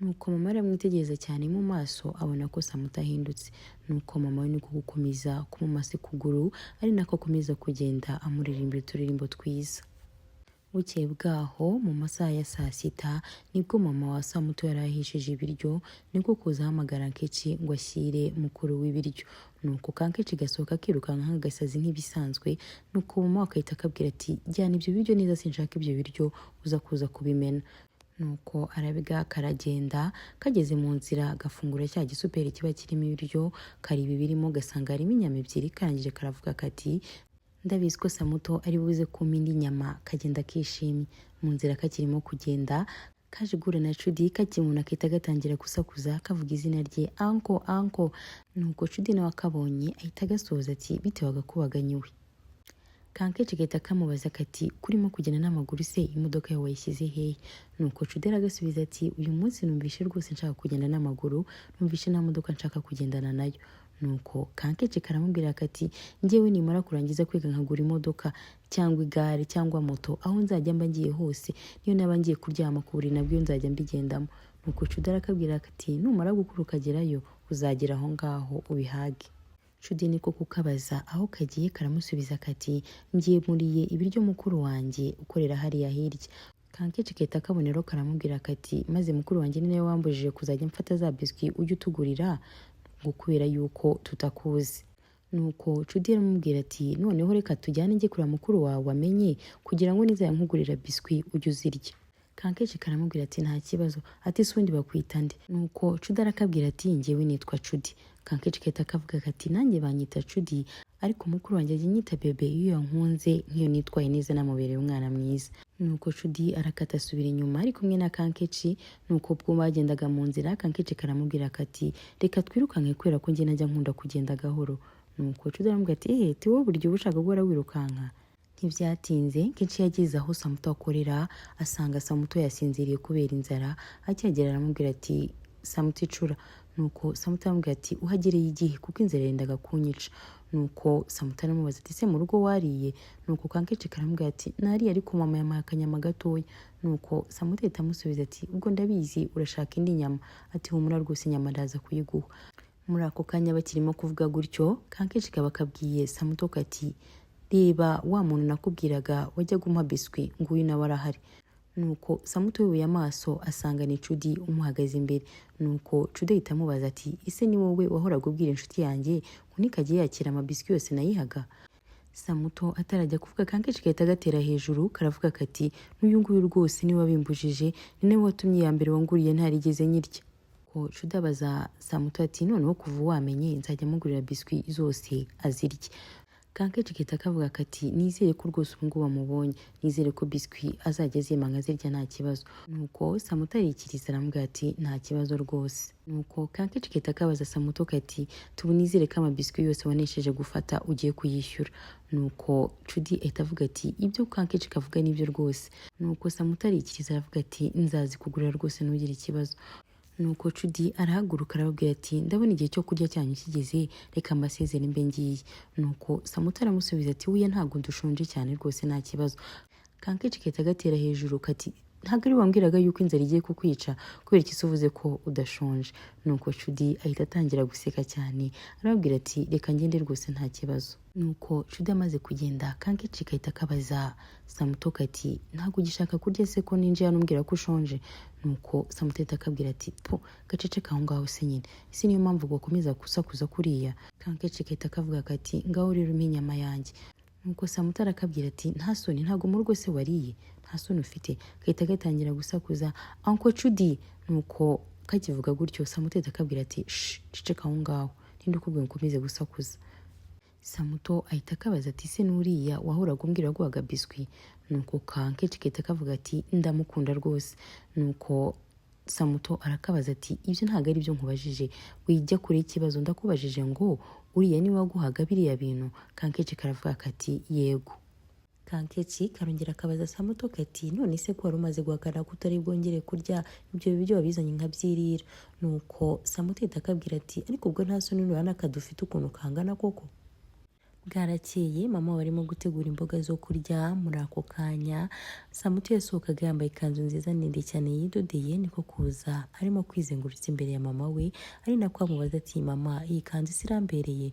Nuko mama aramwitegereza cyane mu maso abona ko Samantha ahindutse. Nuko mama we niko gukomeza kumumasa kuguru ari nako akomeza kugenda amuririmbira uturirimbo twiza. Bukeye bwaho mu masaha ya saa sita nibwo mama wa Samantha yari ahishije ibiryo niko kuza ahamagara Nkechi ngo ashyire mukuru w'ibiryo. Nuko kankechi gasohoka kirukanka nk'agasazi nk'ibisanzwe. Nuko mama akahita akabwira ati jyana ibyo biryo neza sinshaka ibyo biryo uza kuza kubimena. Nuko arabiga karagenda kageze mu nzira gafungura cya gisuperi kiba kirimo ibiryo karibi birimo gasanga harimo inyama ebyiri karangije karavuga kati ndabizi ko Samantha ari buze kumpa indi nyama. Kagenda kishimye mu nzira kakirimo kugenda kaje gura na Chudi kakimuna kahita gatangira gusakuza kavuga izina rye anko. Nuko Chudi nawe akabonye ahita gasoza ati bitewe agakubaganyiwe. Kankechi gahita kamubaza kati kurimo kugenda n'amaguru se imodoka yawe wayishyize hehe. Nuko Chudi aragasubiza ati uyu munsi numvishe rwose nshaka kugenda n'amaguru, numvishe nta modoka nshaka kugendana nayo. Nuko Kankechi karamubwira kati njyewe nimara kurangiza kwiga nkagura imodoka cyangwa igare cyangwa moto aho nzajya mba ngiye hose, niyo naba ngiye kuryama ku buriri nabwo nzajya mbigendamo. Nuko Chudi arakabwira kati numara gukura ukagerayo uzagera aho ngaho ubihage. Chudi niko kukabaza aho kagiye karamusubiza kati ngiye muriye ibiryo mukuru wanjye ukorera hariya hirya. Kankechi kahita kabonero karamubwira kati maze mukuru wanjye ni nawe wambujije kuzajya mfata za biswi ujye utugurira ngo kubera yuko tutakuzi. Nuko Chudi aramubwira ati noneho reka tujyane njye kureba mukuru wawe amenye kugira ngo nizaya nkugurira biswi ujye uzirya. Kankechi karamubwira ati nta kibazo ati sundi bakwita nde. Nuko Chudi arakabwira ati njyewe nitwa Chudi. Kankechi kahita kavuga kati nanjye banyita Chudi ariko mukuru wanjye anyita bebe iyo yankunze nk'iyo nitwaye neza namubereye umwana mwiza. Nuko Chudi arakata asubira inyuma ari kumwe na Kankechi. Nuko ubwo bagendaga mu nzira Kankechi karamubwira kati reka twirukanke kubera ko njye najya nkunda kugenda gahoro. Nuko Chudi aramubwira ati ti wowe buryo ushaka guhora wirukanka. Ntibyatinze Nkechi yageze aho Samantha akorera asanga Samantha yasinziriye kubera inzara. Akihagera aramubwira ati Samantha icura. Nuko Samantha aramubwira ati uhagereye igihe kuko inzara yendaga kunyica. Nuko Samantha aramubaza ati se mu rugo wariye. Nuko Kankechi karamubwira ati nariye ariko mama yamaye akanyama gatoya. Nuko Samantha ahita amusubiza ati ubwo ndabizi urashaka indi nyama. Ati humura rwose inyama ndaza kuyiguha. Muri ako kanya bakirimo kuvuga gutyo Kankechi kaba kabwiye Samantha kati reba wa muntu nakubwiraga wajya gumpa biswi nguyu nawe arahari. Nuko Samantha yubuye amaso asanga ni Chudi umuhagaze imbere. Nuko Chudi ahita amubaza ati ese ni wowe wahoraga ubwira inshuti yanjye ngo nikagiye yakira amabiswi yose nayihaga. Samantha atarajya kuvuga Kankechi gahita gatera hejuru karavuga kati n'uyu nguyu rwose ni wabimbujije ni nawe watumye ya mbere wanguriye ntarigeze nyirya. Ko Chudi abaza Samantha ati noneho kuva wamenye nzajya mugurira biswi zose azirye. Kankechi gahita kavuga kati nizere ko rwose ubu ngubu bamubonye, nizere ko biswi azajya azima nkazirya nta kibazo. Nuko Samuto arikiriza aramubwira ati nta kibazo rwose. Nuko Kankechi gahita kabaza Samuto kati tubu nizere ko amabiswi yose wanesheje gufata ugiye kuyishyura. Nuko Chudi ahita avuga ati ibyo Kankechi kavuga nibyo rwose. Nuko Samuto arikiriza aravuga ati nzazi kugurira rwose ntugire ikibazo. Nuko Chudi arahaguruka arababwira ati ndabona igihe cyo kurya cyanyu kigeze, reka mbasezere mbe ngiye. Nuko Samuto aramusubiza ati wiya ntabwo dushonje cyane rwose nta kibazo. Kankechi gahita gatera hejuru kati ntabwo ari wambwiraga yuko inzara igiye kukwica kubera iki uvuze ko udashonje. Nuko Chudi ahita atangira guseka cyane arababwira ati reka ngende rwose nta kibazo. Nuko Chudi amaze kugenda Kankechi gahita kabaza Samuto kati ntabwo ugishaka kurya se ko ninjiye hano umbwira ko ushonje. Nuko Samuto ahita akabwira ati po gaceceka aho ngaho se nyine, isi niyo mpamvu gukomeza gusakuza kuriya. Kankechi gahita kavuga kati ngaho rero umpe inyama yanjye. Nuko Samuto arakabwira ati nta soni, ntabwo mu rugo se wariye, nta soni ufite. Gahita gatangira gusakuza Uncle Chudi. Nuko kakivuga gutyo Samuto ahita akabwira ati ceceka aho ngaho, ninde ukubwiye ukomeze gusakuza. Samuto ahita akabaza ati se nuriya wahoraga umbwira guhaga biswi. Nuko Kankechi gahita kavuga ati ndamukunda rwose. Nuko Samuto arakabaza ati ibyo ntabwo ari byo nkubajije, wijya kure ikibazo, ndakubajije ngo uriya ni waguhaga biriya bintu. Kankechi karavuga kati yego. Kankechi karongera akabaza Samuto kati none se ko wari umaze guhagarara ko utari bwongere kurya ibyo biryo wabizanye nkabyirira. Nuko Samuto ahita akabwira ati ariko ubwo nta soni urabona kadufite ukuntu kangana koko. Bwarakeye mama warimo gutegura imboga zo kurya. Muri ako kanya Samuto yasohokaga yambaye ikanzu nziza ndende cyane yidodeye, niko kuza arimo kwizengurutsa imbere ya mama we, ari nako amubaza ati mama iyi kanzu irambereye.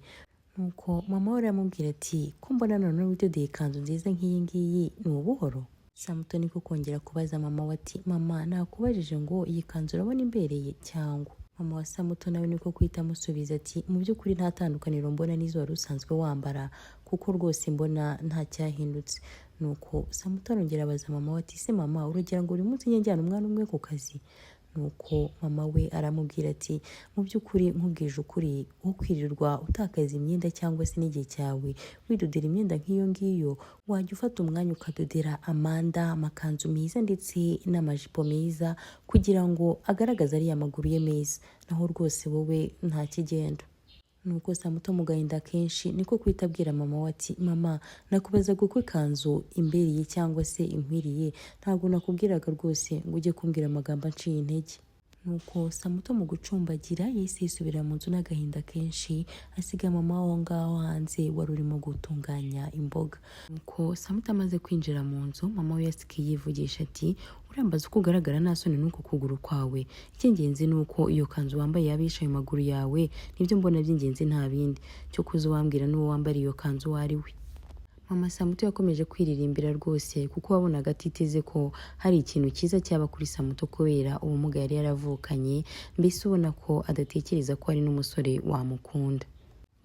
Nuko mama we aramubwira ati ko mbona none widodeye ikanzu nziza nk'iyi ngiyi ni ubuhoro. Samuto niko kongera kubaza mama we ati mama nakubajije ngo iyi kanzu urabona imbereye cyangwa. Mama wa Samuto nawe niko kwita amusubiza ati mu by'ukuri nta tandukaniro mbona n'izo wari usanzwe wambara, kuko rwose mbona nta cyahindutse. Nuko Samuto arongera abaza mama we ati se mama urugero ngo buri munsi njyana umwana umwe ku kazi. Nuko mama we aramubwira ati mu by'ukuri nkubwije ukuri wo kwirirwa utakaza imyenda cyangwa se n'igihe cyawe widodera imyenda nk'iyo ngiyo, wajya ufata umwanya ukadodera amanda, amakanzu meza ndetse n'amajipo meza kugira ngo agaragaze ariya maguru ye meza, naho rwose wowe nta kigenda. Nuko Samuto mu gahinda kenshi niko kwita abwira mama we ati mama nakubazaga uko ikanzu imbereye cyangwa se inkwiriye, ntabwo nakubwiraga rwose ngo ujye kumbwira amagambo anciye intege. Nuko Samuto mu gucumbagira yahise yisubira mu nzu n'agahinda kenshi, asiga mama aho ngaho hanze wari urimo gutunganya imboga. Nuko Samuto amaze kwinjira mu nzu mama we yasigaye yivugisha ati urambaza uko ugaragara nta soni n'uko kuguru kwawe, icy'ingenzi ni uko iyo kanzu wambaye yaba yishaye amaguru yawe, nibyo mbona by'ingenzi nta bindi, cyo kuza wambwira n'uwo wambara iyo kanzu uwo ari we. Mama Samuto yakomeje kwiririmbira rwose kuko wabonaga atiteze ko hari ikintu cyiza cyaba kuri Samuto kubera ubumuga yari yaravukanye, mbese ubona ko adatekereza ko hari n'umusore wamukunda.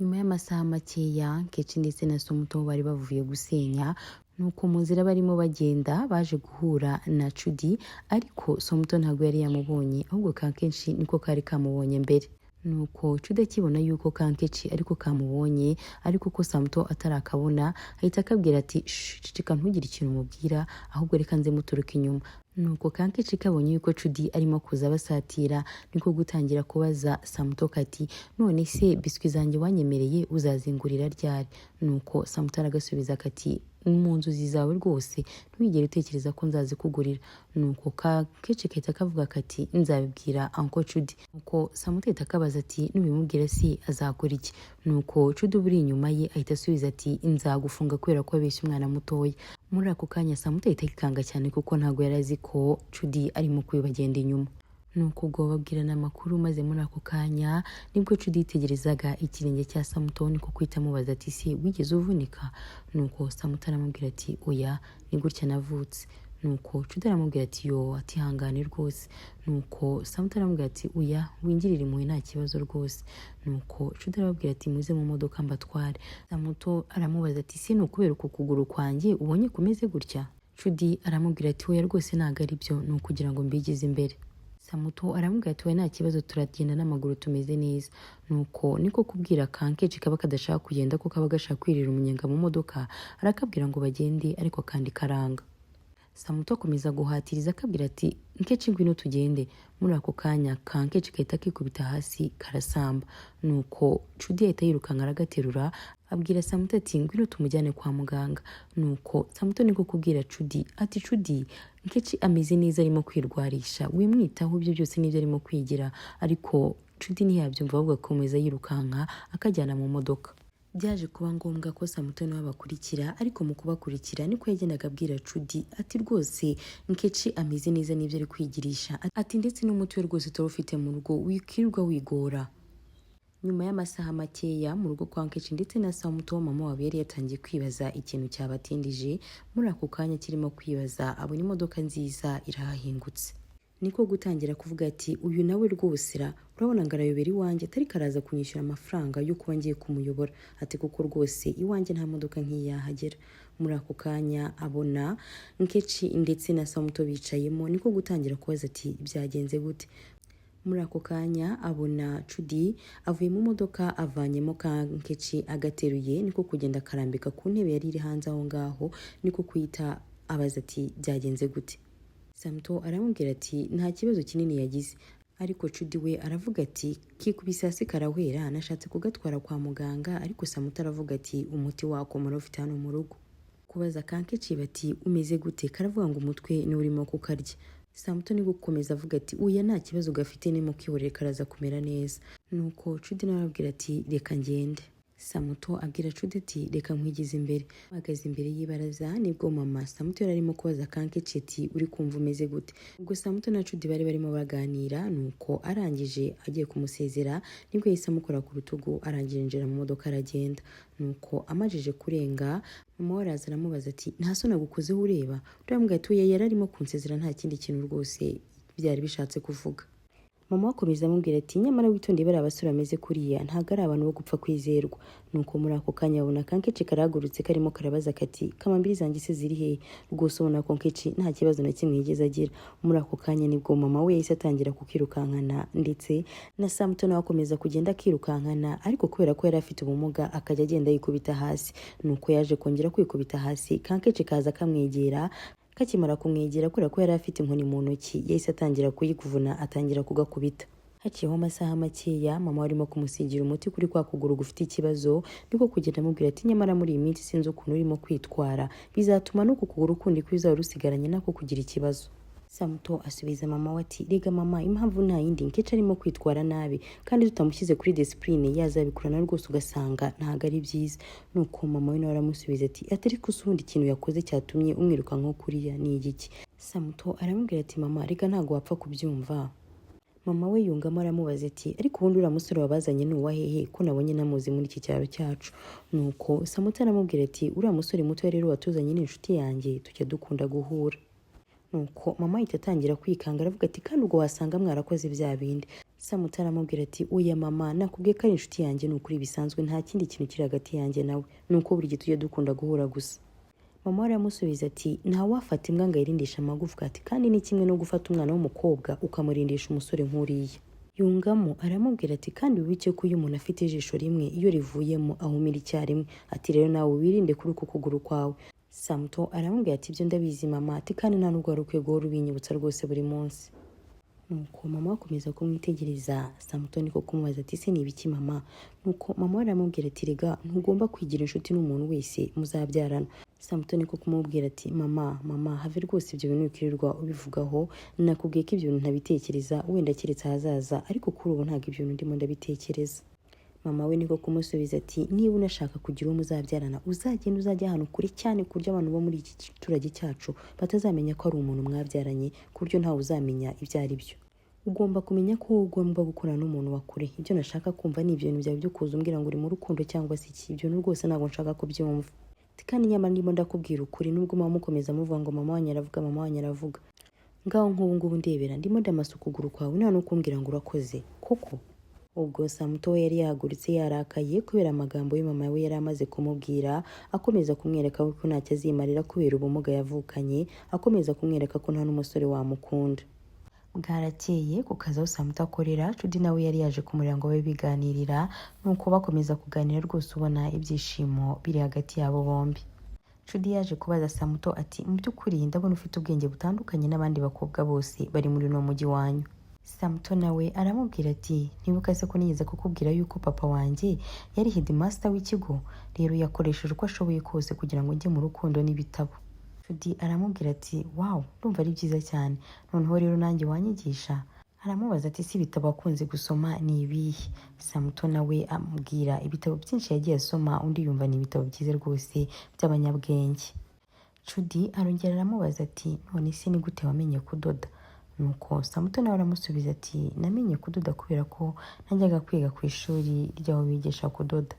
Nyuma y'amasaha makeya Kechi ndetse na Samuto bari bavuye gusenya. Nuko mu nzira barimo bagenda baje guhura na Chudi, ariko Samuto ntabwo yari yamubonye, ahubwo Kankechi niko kari kamubonye mbere. Nuko Chudi akibona yuko Kankechi ariko kamubonye ariko ko Samuto atarakabona, ahita akabwira ati ceceka ntugire ikintu umubwira, ahubwo reka nze muturuka inyuma. Nuko Kankechi kabonye yuko Chudi arimo kuza basatira, niko gutangira kubaza Samuto kati none se biswi zanjye wanyemereye uzazingurira ryari. Nuko Samuto aragasubiza kati mu nzozi zawe rwose ntwigere utekereza ko nzazikugurira. Nuko Kankechi kahita kavuga kati nzabibwira Uncle Chudi. Nuko Samuto ahita akabaza ati nubimubwira si azakora iki. Nuko Chudi buri inyuma ye ahita asubiza ati nzagufunga kubera ko wabeshye umwana mutoya. Muri ako kanya Samuto ahita yikanga cyane kuko ntabwo yari azi ko Chudi arimo kubagenda inyuma. Nuko ubwo babwirana amakuru, maze muri ako kanya nibwo Chudi yitegerezaga ikirenge cya Samuto, niko kwita amubaza ati si wigeze uvunika. Nuko Samuto aramubwira ati oya ni gutya navutse. Nuko Chudi aramubwira ati yo atihangane rwose. Nuko Samuto aramubwira ati oya wingirire impuhwe nta kibazo rwose. Nuko Chudi arababwira ati muze mu modoka mbatware. Samuto aramubaza ati si nukubera uko kuguru kwanjye ubonye kumeze gutya. Chudi aramubwira ati oya rwose ntago ari byo, ni ukugira ngo mbigize imbere. Samuto aramubwira ati we nta kibazo turagenda n'amaguru tumeze neza. Nuko niko kubwira Kankechi kaba kadashaka kugenda ko kaba gashaka kwirira umunyenga mu modoka, arakabwira ngo bagende ariko kandi karanga. Samuto akomeza guhatiriza akabwira ati Nkechi ngwino tugende. Muri ako kanya Kankechi kahita kikubita hasi karasamba. Nuko Chudi ahita yirukanka aragaterura abwira Samuto ati ngwino tumujyane kwa muganga. Nuko Samuto niko kubwira Chudi ati Chudi Nkechi ameze neza arimo kwirwarisha, wimwitaho ibyo byose nibyo arimo kwigira. Ariko Chudi ntiyabyumva ahubwo akomeza yirukanka akajyana mu modoka. Byaje kuba ngombwa ko Samuto nawe abakurikira, ariko mu kubakurikira niko yagendaga abwira Chudi ati rwose Nkechi ameze neza n'ibyo ari kwigirisha, ati ndetse n'umuti we rwose turufite mu rugo wikirirwa wigora. Nyuma y'amasaha makeya mu rugo kwa Nkechi ndetse na Samuto, mama wabo yari yatangiye kwibaza ikintu cyabatindije. Muri ako kanya kirimo kwibaza abona imodoka nziza irahahingutse, niko gutangira kuvuga ati uyu nawe rwose urabona ngo arayobera iwanjye atari karaza kunyishyura amafaranga yo kuba ngiye kumuyobora, ati kuko rwose iwanjye nta modoka nk'iyi yahagera. Muri ako kanya abona Nkechi ndetse na Samuto bicayemo, niko gutangira kubaza ati byagenze gute. Muri ako kanya abona Chudi avuye mu modoka avanyemo Kankechi agateruye, niko kugenda akarambika ku ntebe yari iri hanze aho ngaho, niko kwita abaza ati byagenze gute. Samuto aramubwira ati nta kibazo kinini yagize, ariko Chudi we aravuga ati kikubise hasi karahwera, nashatse kugatwara kwa muganga, ariko Samuto aravuga ati umuti wako mara ufite hano mu rugo. Kubaza Kankechi bati umeze gute, karavuga ngo umutwe ni urimo kukarya. Samuto ni gukomeza avuga ati uya nta kibazo gafite nimo kihorera karaza kumera neza. Nuko Chudi nawe arabwira ati reka ngende. Samuto abwira Chudi ati reka nkwigize imbere. Bahagaze imbere y'ibaraza nibwo mama Samuto yari arimo kubaza Kankechi ati uri kumva umeze gute. Ubwo Samuto na Chudi bari barimo baganira, nuko arangije agiye kumusezera nibwo yahise amukora ku rutugu, arangije injira mu modoka aragenda. Nuko amajije kurenga mama we araza aramubaza ati nta soni agukozeho ureba. Uramubwira ati uya yari arimo kunsezera nta kindi kintu rwose byari bishatse kuvuga. Mama akomeza amubwira ati nyamara witondeye bari abasore bameze kuriya ntago ari abantu bo gupfa kwizerwa. Nuko muri ako kanya abona Kankechi karagurutse karimo karabaza kati kamambiri zanjye se ziri he. Rwose ubona Kankechi nta kibazo na kimwe yigeze agira. Muri ako kanya nibwo mama we yahise atangira kukirukankana, ndetse na Samuto nawe akomeza kugenda akirukankana, ariko kubera ko yari afite ubumuga akajya agenda yikubita hasi. Nuko yaje kongera kwikubita hasi, Kankechi kaza kamwegera. Kakimara kumwegera kubera ko yari afite inkoni mu ntoki, yahise atangira kuyikuvuna atangira kugakubita. Haciyeho amasaha makeya mama arimo kumusigira umuti kuri kwa kuguru gufite ikibazo, niko kugenda amubwira ati nyamara muri iyi minsi sinzi ukuntu urimo kwitwara, bizatuma no ku kuguru kundi kwizaba rusigaranye nako kugira ikibazo. Samuto asubiza mama we ati rega mama, impamvu nta yindi Nkechi arimo kwitwara nabi, kandi tutamushyize kuri discipline yazabikurana rwose ugasanga ntago ari byiza. Nuko mama we nawe aramusubiza ati ariko usundi ikintu yakoze cyatumye umwiruka nko kuriya ni igiki. Samuto aramubwira ati mama rega ntago wapfa kubyumva. Mama we yungamo aramubaza ati ariko ubundi uriya musore wabazanye ni uwahehe ko nabonye namuzi muri iki cyaro cyacu. Nuko Samuto aramubwira ati uriya musore muto rero watuzanye n'inshuti yanjye, tujya dukunda guhura. Nuko mama ahita atangira kwikanga aravuga ati kandi ubwo wasanga mwarakoze bya bindi. Samuto aramubwira ati oya mama, nakubwiye ko ari inshuti yanjye, ni ukuri bisanzwe nta kindi kintu kiri hagati yanjye nawe, nuko buri gihe tujya dukunda guhura gusa. Mama aramusubiza ati nta wafata imbwa ngo ayirindishe amagufwa, ati kandi ni kimwe no gufata umwana w'umukobwa ukamurindisha umusore nk'uriya. Yungamo aramubwira ati kandi wibuke ko iyo umuntu afite ijisho rimwe iyo rivuyemo ahumira icyarimwe, ati rero nawe wirinde kuri uku kuguru kwawe. Samuto aramubwira ati ibyo ndabizi mama, ati kandi nta nubwo wari ukwiye guhora ubinyibutsa rwose buri munsi. Nuko mama akomeza kumwitegereza, Samuto niko kumubaza ati se ni ibiki mama. Nuko mama aramubwira ati rega ntugomba kwigira inshuti n'umuntu wese muzabyarana. Samuto niko kumubwira ati mama have rwose ibyo bintu ukirirwa ubivugaho, nakubwiye ko ibyo bintu ntabitekereza, wenda keretse hazaza, ariko kuri ubu ntabwo ibyo bintu ndimo ndabitekereza. Mama we niko kumusubiza ati niba unashaka kugira uwo muzabyarana uzagenda uzajya ahantu kure cyane ku buryo abantu bo muri iki giturage cyacu batazamenya ko ari umuntu mwabyaranye, ku buryo ntawe uzamenya ibyo ari byo. Ugomba kumenya ko ugomba gukorana n'umuntu wa kure. Ibyo nashaka kumva ni ibyo bintu byawe byo kuza umbwira ngo uri mu rukundo cyangwa se iki, ibyo rwose ntabwo nshaka kubyumva. Kandi nyamara ndimo ndakubwira ukuri, nubwo mama mukomeza muvuga ngo mama wanyu aravuga. Ngaho nk'ubu ngubu ndebera ndimo ndamasa ukuguru kwawe nta no kumbwira ngo urakoze koko. Ubwo Samuto yari yahagurutse yarakaye kubera amagambo ye mama we yari amaze kumubwira, akomeza kumwereka ko ntacyo azimarira kubera ubumuga yavukanye, akomeza kumwereka ko nta n'umusore wamukunda. Bwarakeye ku kazi aho Samantha akorera, Judy nawe yari yaje kumureba ngo babe biganirira, nuko bakomeza kuganira rwose ubona ibyishimo biri hagati yabo bombi. Judy yaje kubaza Samantha ati mu by'ukuri ndabona ufite ubwenge butandukanye n'abandi bakobwa bose bari muri uno mujyi wanyu. Samantha nawe aramubwira ati ntibuka se ko nigeze kukubwira yuko papa wanjye yari headmaster w'ikigo, rero yakoresheje uko ashoboye kose kugira ngo njye mu rukundo n'ibitabo. Judy aramubwira ati wow, ndumva ari byiza cyane, noneho rero nanjye wanyigisha. Aramubaza ati si ibitabo akunze gusoma ni ibihe? Samantha nawe amubwira ibitabo byinshi yagiye asoma, undi yumva ni ibitabo byiza rwose by'abanyabwenge. Judy arongera aramubaza ati none se ni gute wamenye kudoda? Nuko Samantha nawe aramusubiza ati namenye kudoda kubera ko najyaga kwiga ku ishuri ry'aho bigisha kudoda.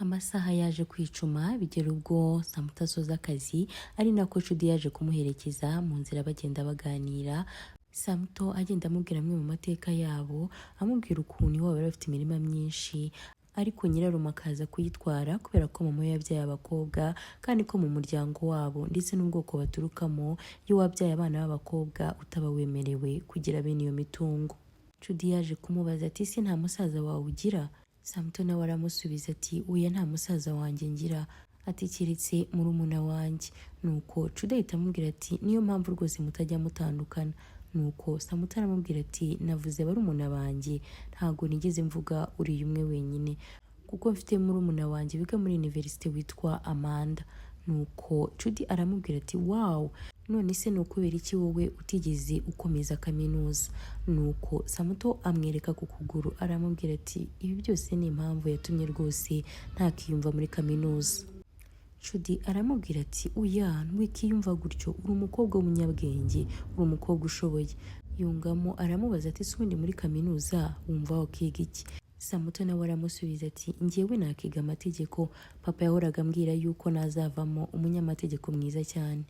Amasaha yaje kwicuma bigera ubwo Samantha asoza akazi, ari nako Judy yaje kumuherekeza mu nzira bagenda baganira. Samantha agenda amubwira amwe mu mateka yabo, amubwira ukuntu iwabo bari bafite imirima myinshi ariko nyirarume akaza kuyitwara kubera ko mama we yabyaye abakobwa, kandi ko mu muryango wabo ndetse n'ubwoko baturukamo iyo wabyaye abana b'abakobwa utaba wemerewe kugira bene iyo mitungo. Judy yaje kumubaza ati si nta musaza wawe ugira? Samantha nawe aramusubiza ati oya, nta musaza wanjye ngira, ati keretse murumuna wanjye. Nuko Judy ahita amubwira ati niyo mpamvu rwose mutajya mutandukana. Nuko Samantha aramubwira ati navuze barumuna banjye, ntago nigeze mvuga uri umwe wenyine, kuko mfite murumuna wanjye biga muri university witwa Amanda. Nuko Judy aramubwira ati wow, none se nukubera iki wowe utigeze ukomeza kaminuza? Nuko Samantha amwereka ku kuguru, aramubwira ati ibi byose ni impamvu yatumye rwose ntakiyumva muri kaminuza. Judy aramubwira ati oya, ntiwikiyumva gutyo, uri umukobwa w'umunyabwenge, uri umukobwa ushoboye. Yungamo aramubaza ati se ubundi muri kaminuza wumva wakiga iki? Samantha nawe aramusubiza ati njyewe nakiga amategeko, papa yahoraga ambwira yuko nazavamo umunyamategeko mwiza cyane.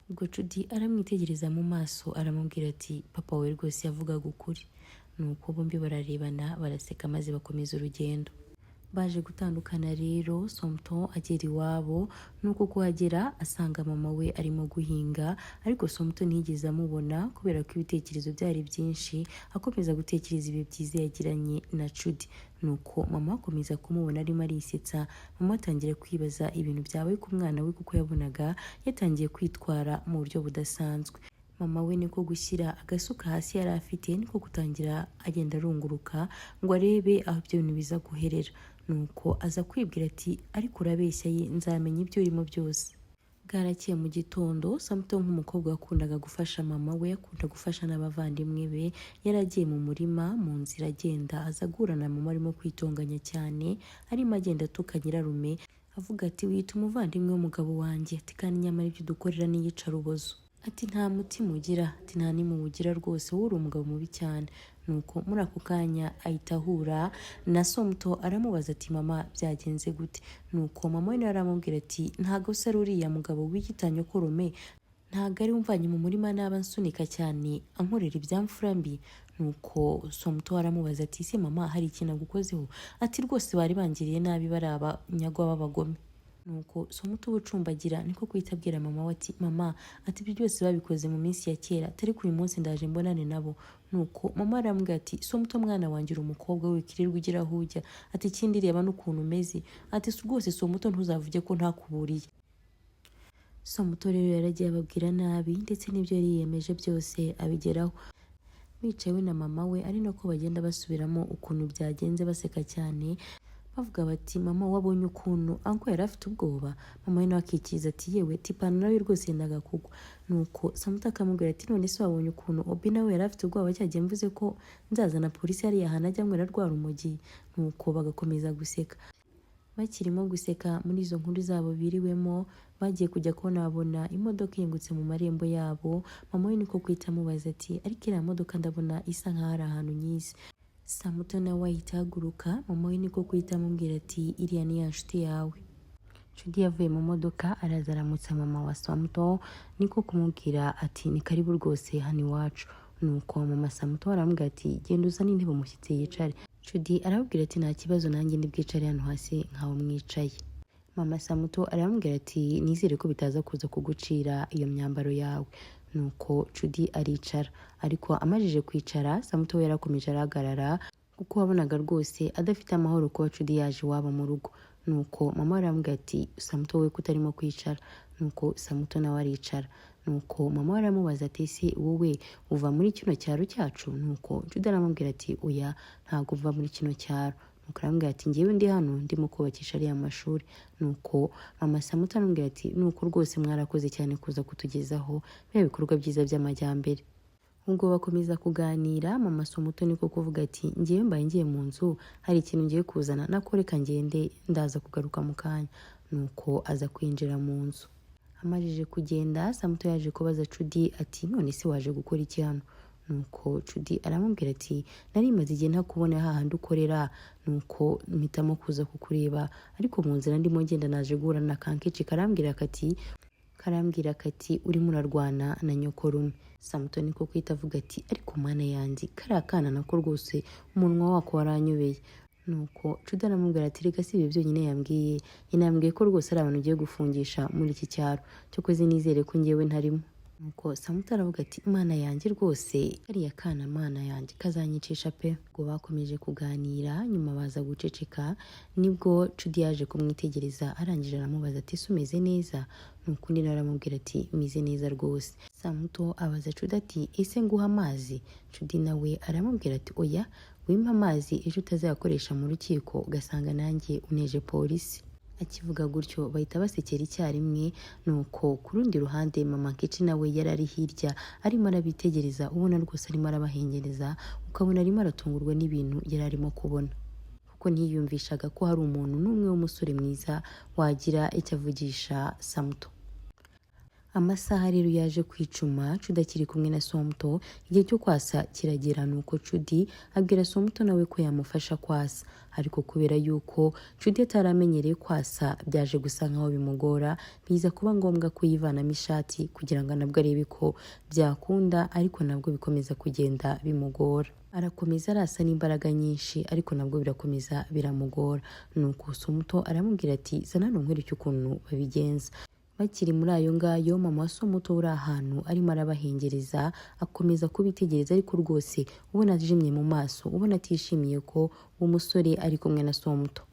Ubwo Judy aramwitegereza mu maso, aramubwira ati papa we rwose yavugaga ukuri. Nuko bombi bararebana baraseka maze bakomeza urugendo. Baje gutandukana rero, Samantha agera iwabo, nuko kuhagera asanga mama we arimo guhinga, ariko Samantha ntiyigeze amubona kubera ko ibitekerezo byari byinshi, akomeza gutekereza ibihe byiza yagiranye na Judy. Nuko mama akomeza kumubona arimo arisetsa, mama atangira kwibaza ibintu byabaye ku mwana we kuko yabonaga yatangiye kwitwara mu buryo budasanzwe. Mama we niko gushyira agasuka hasi yari afite, niko gutangira agenda arunguruka ngo arebe aho ibyo bintu biza guherera. Nuko aza kwibwira ati ariko urabeshya ye, nzamenya ibyo urimo byose. Bwarakiye mu gitondo, Samantha nk'umukobwa wakundaga gufasha mama we, akunda gufasha n'abavandimwe be, yaragiye mu murima, mu nzira agenda aza guhura na mama arimo kwitonganya cyane, arimo agenda atuka nyirarume avuga ati wita umuvandimwe w'umugabo wanjye, ati kandi nyamara ibyo dukorera ni iyicarubozo, ati nta mutima ugira, ati nta n'impuhwe ugira rwose, wowe uri umugabo mubi cyane. Nuko muri ako kanya ahita ahura na Samantha aramubaza ati mama byagenze gute? Nuko mama we nawe aramubwira ati ntago se ari uriya mugabo w'igitanyo korome, ntago ari umvanye mu murima naba nsunika cyane ankorera ibyamfura mbi. Nuko Samantha aramubaza ati se mama hari ikintu agukozeho? Ati rwose bari bangiriye nabi, baraba nyagwa b'abagome. Nuko Samantha ubucumbagira niko kwita abwira mama we ati mama, ati ibyo byose babikoze mu minsi ya kera, atari kuri uyu munsi ndaje mbonane nabo. Nuko mama aramubwira ati Samantha mwana wanjye uri umukobwa we, kirirwa ugira aho ujya, ati ikindi reba n'ukuntu umeze, ati rwose Samantha ntuzavuge ko ntakuburiye. Samantha rero yaragiye ababwira nabi, ndetse n'ibyo yari yiyemeje byose abigeraho. Bicaye we na mama we ari nako bagenda basubiramo ukuntu byagenze baseka cyane, bavuga bati mama wabonye ukuntu anko yari afite ubwoba? Mama we nawe akikiza ati yewe ipantaro ye rwose yendaga kugwa. Nuko Samantha akamubwira ati none se wabonye ukuntu Obi nawe yari afite ubwoba cyagiye mvuze ko nzazana polisi yari yahana ajya nywera rwa rumogi? Nuko bagakomeza guseka. Bakirimo guseka muri izo nkuru zabo biriwemo, bagiye kujya kubona imodoka yengutse mu marembo yabo. Mama we niko kwita amubaza ati ariko iriya modoka ndabona isa nkaho ari ahantu nyizi. Samantha nawe ahita ahaguruka, mama we niko kwita amubwira ati iriya ni ya nshuti yawe. Judy yavuye mu modoka araza aramutsa mama wa Samantha, niko kumubwira ati ni karibu rwose hano iwacu. Nuko mama Samantha aramubwira ati genda uzane intebe umushyitsi yicare. Judy arababwira ati nta kibazo, nanjye ndi bwicare hano hasi nkaho mwicaye. Mama Samantha aramubwira ati nizere ko bitaza kuza kugucira iyo myambaro yawe. nuko Judy aricara, ariko amajije kwicara Samuto we yarakomeje arahagarara kuko wabonaga rwose adafite amahoro kuba Judy yaje iwabo mu rugo. Nuko mama aramubwira ati Samuto we kutarimo kwicara, nuko Samuto nawe aricara. Nuko mama aramubaza ati ese wowe uva muri kino cyaro cyacu? Nuko Judy aramubwira ati oya ntago uva muri kino cyaro. Nuko aramubwira ati ngewe ndi hano ndimo kubakisha ariya mashuri. Nuko mama Samuto aramubwira ati nuko rwose mwarakoze cyane kuza kutugezaho bya bikorwa byiza by'amajyambere. Ubwo bakomeza kuganira mama Samuto niko kuvuga ati ngewe mbaye ngiye mu nzu hari ikintu ngiye kuzana nako reka ngende ndaza kugaruka mu kanya. Nuko aza kwinjira mu nzu. Amajije kugenda Samuto yaje kubaza Judy ati none se waje gukora iki hano? Nuko Judy aramubwira ati nari maze igihe ntakubona hahandi ukorera, nuko mpitamo kuza kukureba, ariko mu nzira ndimo ngenda naje guhura na Kankechi karambwira kati urimo urarwana na nyokorume. Samuto niko kwita avuga ati ariko mana yanjye kariya kana nako rwose umunwa wako waranyobeye. Nuko Judy aramubwira ati reka si ibyo byonyine yambwiye ko rwose ari abantu ugiye gufungisha muri iki cyaro, cyokoze nizere ko ngewe ntarimo. Nuko Samuto aravuga ati mana yanjye rwose kariya kana mana yanjye kazanyicisha pe. Ubwo bakomeje kuganira nyuma baza guceceka, nibwo Judy yaje kumwitegereza arangije aramubaza ati ese umeze neza? Nuko undi nawe aramubwira ati meze neza rwose. Samuto abaza Judy ati ese nguha amazi? Judy nawe aramubwira ati oya wimpa amazi ejo utazayakoresha mu rukiko ugasanga nanjye uneje polisi. Akivuga gutyo bahita basekera icyarimwe. Nuko ku rundi ruhande mama Kechi nawe yarari hirya arimo arabitegereza, ubona rwose arimo arabahengereza, ukabona arimo aratungurwa n'ibintu yari arimo kubona kuko ntiyumvishaga ko hari umuntu n'umwe w'umusore mwiza wagira icyo avugisha Samuto. Amasaha rero yaje kwicuma Judy akiri kumwe na Samuto, igihe cyo kwasa kiragera. Nuko Judy abwira Samuto nawe ko yamufasha kwasa, ariko kubera yuko Judy ataramenyereye kwasa byaje gusa nkaho bimugora, biza kuba ngombwa kuyivanamo ishati kugira ngo nabwo arebe ko byakunda, ariko nabwo bikomeza kugenda bimugora. Arakomeza arasa n'imbaraga nyinshi ariko nabwo birakomeza biramugora. Nuko Samuto aramubwira ati zana nkwereke ukuntu babigenza. Bakiri muri ayo ngayo mama wa Samuto uri ahantu arimo arabahengereza, akomeza kubitegereza ariko rwose ubona ajimye mu maso, ubona atishimiye ko uwo musore ari kumwe na Samuto.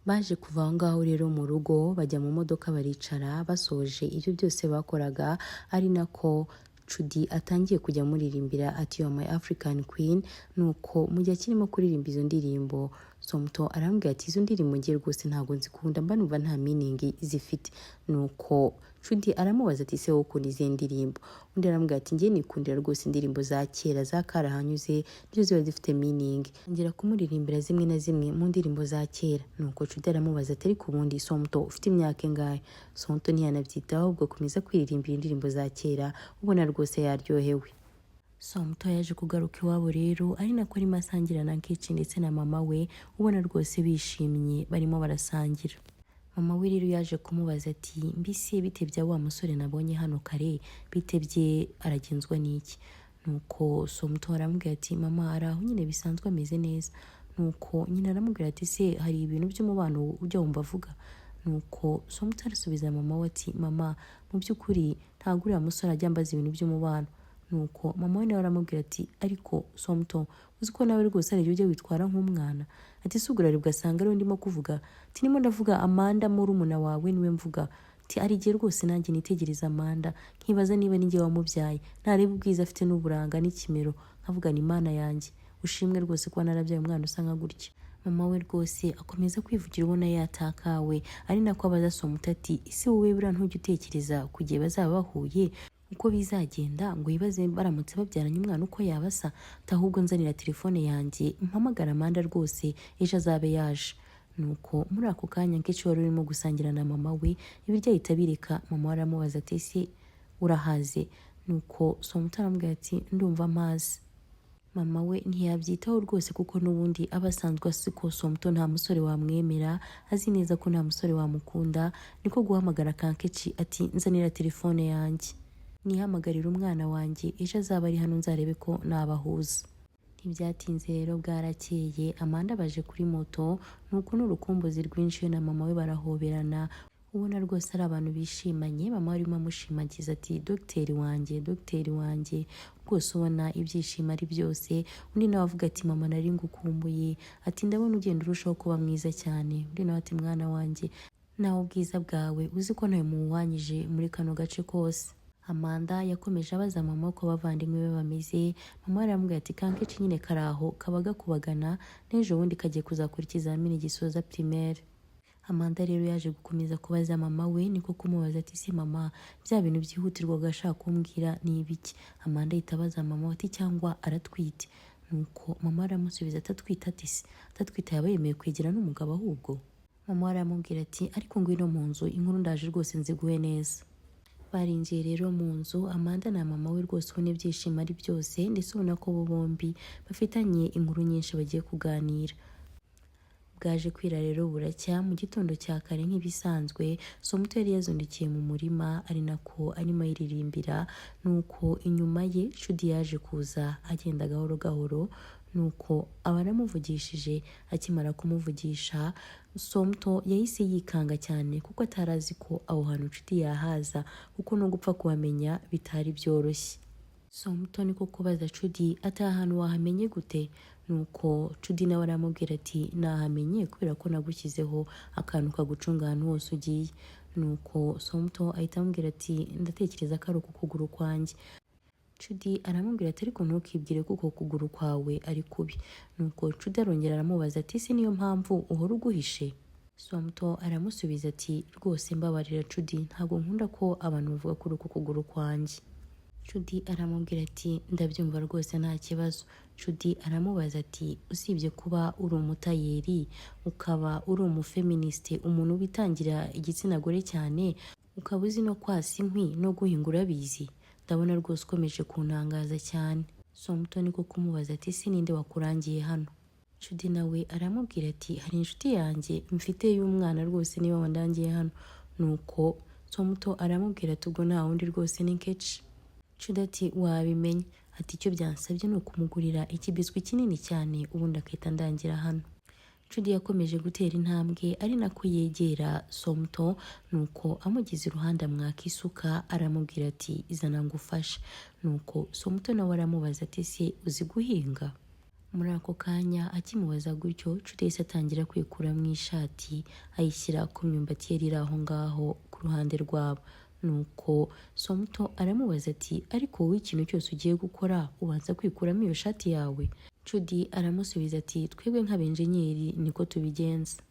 Baje kuva aho ngaho rero mu rugo bajya mu modoka baricara, basoje ibyo byose bakoraga ari nako Judy atangiye kujya muririmbira ati you are my African Queen. Nuko mu gihe kirimo kuririmba izo ndirimbo Samuto arambwira ati izo ndirimbo ngiye rwose ntago nzikunda, mba numva nta meaning zifite. Nuko Judy aramubaza ati se wowe ukunda izi ndirimbo? Undi arambwira ati ngiye nikundira rwose indirimbo za kera za karahanyuze nizo ziba zifite meaning, ngira kumuririmbira zimwe na zimwe mu ndirimbo za kera. Nuko Judy aramubaza ati ariko ubundi Samuto ufite imyaka ingahe? Samuto ntiyanabyitaho ahubwo komeza kwiririmbira indirimbo za kera, ubona rwose yaryohewe. Samuto yaje kugaruka iwabo rero ari nako arimo asangira na Kechi ndetse na mama we, ubona rwose bishimye barimo barasangira. Mama we rero yaje kumubaza ati mbese bitebye wa musore nabonye hano kare bitebye aragenzwa n'iki? Nuko Samuto aramubwira ati mama araho nyine bisanzwe ameze neza. Nuko nyina aramubwira ati se hari ibintu by'umubano ujya wumva avuga? Nuko Samuto arasubiza mama we ati mama mu by'ukuri ntabwo uriya musore ajya ambaza ibintu by'umubano. Nuko mama we nawe aramubwira ati ariko Samuto uzi ko nawe rwose ari ujya witwara nk'umwana? Ati sugurari ugasanga ariwe ndimo kuvuga? Ati nimo ndavuga Amanda murumuna wawe niwe mvuga. Ati ari igihe rwose nanjye nitegereza Amanda nkibaza niba ninjye wamubyaye, ntareba ubwiza afite n'uburanga n'ikimero, nkavuga ni Imana yanjye ushimwe rwose kuba narabyaye umwana usa nka gutya. Mama we rwose akomeza kwivugira ubona yatakawe, ari nako abaza Samuto ati ese wowe buriya ntujya utekereza ku gihe bazaba bahuye uko bizagenda ngo yibaze baramutse babyaranye umwana uko yabasa? Ahubwo nzanira telefone yanjye mpamagara Amanda rwose ejo azabe yaje. Nuko muri ako kanya Kechi wari urimo gusangira na mama we ibiryo ahita bireka. Mama we aramubaza ati ese urahaze? Nuko Samuto aramubwira ati ndumva mpaze. Mama we ntiyabyitaho rwose kuko n'ubundi aba asanzwe azi ko Samuto nta musore wamwemera, azi neza ko nta musore wamukunda. Niko guhamagara Kankechi ati nzanira telefone yanjye nihamagarira umwana wanjye ejo azaba ari hano nzarebe ko nabahuza. Ntibyatinze rero bwarakeye Amanda baje kuri moto, nuko n'urukumbuzi rwinshi na mama we barahoberana, ubona rwose ari abantu bishimanye. Mama arimo amushimagiza ati dogiteri wanjye rwose, ubona ibyishimo ari byose. Undi nawe avuga ati mama nari ngukumbuye, ati ndabona ugenda urushaho kuba mwiza cyane. Undi nawe ati mwana wanjye nawe ubwiza bwawe uzi ko ntawe muwanyije muri kano gace kose. Amanda yakomeje abaza mama uko abavandimwe be bameze. Mama aramubwira ati kankeshi nyine karaho kaba gakubagana, n'ejo bundi kagiye kuzakora ikizamini gisoza primaire. Amanda rero yaje gukomeza kubaza mama we, niko kumubaza ati se mama, bya bintu byihutirwaga ashaka kumbwira ni ibiki? Amanda ahita abaza mama ati cyangwa aratwite? Nuko mama aramusubiza atatwite ati se atatwite yaba yemeye kwegera n'umugabo ahubwo? Mama aramubwira ati ariko ngwino mu nzu, inkuru ndaje rwose nziguhe neza. Barinjiye rero mu nzu, Amanda na mama we rwose ubona ibyishimo ari byose, ndetse ubona ko bo bombi bafitanye inkuru nyinshi bagiye kuganira. Bwaje kwira rero buracya. Mu gitondo cya kare nk'ibisanzwe, Somuto yari yazundikiye mu murima ari nako arimo ayiririmbira. Nuko inyuma ye Judy yaje kuza agenda gahoro gahoro, nuko aba aramuvugishije. Akimara kumuvugisha, Somuto yahise yikanga cyane kuko atarazi ko aho hantu Judy yahaza, kuko no gupfa kuhamenya bitari byoroshye. Somuto niko kubaza Judy ati ahantu wahamenye gute? Nuko Judy nawe aramubwira ati nahamenye kubera ko nagushyizeho akantu kagucunga ahantu hose ugiye. Nuko Somuto ahita amubwira ati ndatekereza ko ari uku kuguru kwanjye. Judy aramubwira ati ariko ntukibwire ko uko kuguru kwawe ari kubi. Nuko Judy arongera aramubaza ati si niyo mpamvu uhora uguhishe? Somuto aramusubiza ati rwose mbabarira Judy, ntabwo nkunda ko abantu bavuga kuri uku kuguru kwanjye. Judy aramubwira ati ndabyumva rwose nta kibazo. Judy aramubaza ati usibye kuba uri umutayeri, ukaba uri umufeministe, umuntu witangira igitsina gore cyane, ukaba uzi no kwasa inkwi no guhinga urabizi, ndabona rwose ukomeje kuntangaza cyane. Somuto niko kumubaza ati si ninde wakurangiye hano? Judy nawe aramubwira ati hari inshuti yanjye mfite y'umwana rwose niba wandangiye hano. Nuko Somuto aramubwira ati ubwo nta wundi rwose ni Kechi. Judy ati wabimenye? Ati icyo byansabye ni ukumugurira ikibiswi kinini cyane ubundi akahita ndangira hano. Judy yakomeje gutera intambwe ari nako yegera Somuto, nuko amugeze iruhande amwaka isuka aramubwira ati izana ngufashe. Nuko Somuto nawe aramubaza ati se uzi guhinga? Muri ako kanya akimubaza gutyo, Judy yahise atangira kwikura mu ishati ayishyira ku myumbati yari iri aho ngaho ku ruhande rwabo. Nuko Somuto aramubaza ati ariko wowe ikintu cyose ugiye gukora ubanza kwikuramo iyo shati yawe? Judy aramusubiza ati twebwe nk'abenjenyeri niko tubigenza.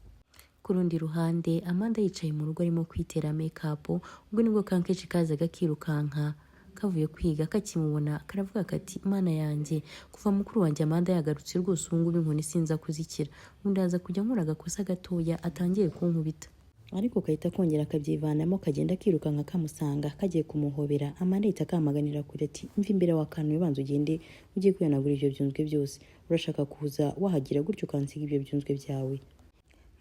Ku rundi ruhande, Amanda yicaye mu rugo arimo kwitera make-up. Ubwo nibwo kankeshi kazaga kirukanka kavuye kwiga, kakimubona karavuga kati mana yanjye, kuva mukuru wanjye Amanda yagarutse rwose ubu ngubu inkoni sinza kuzikira, ubundi aza kujya nkora agakosa gatoya atangiye kunkubita. Ariko kahita kongera akabyivanamo kagenda kirukanka kamusanga kagiye kumuhobera. Amanda ahita akamaganira kure ati mva imbere wakanuye, banza ugende ugiye kwihanagura ibyo byunzwe byose, urashaka kuza wahagira gutyo ukansiga ibyo byunzwe byawe?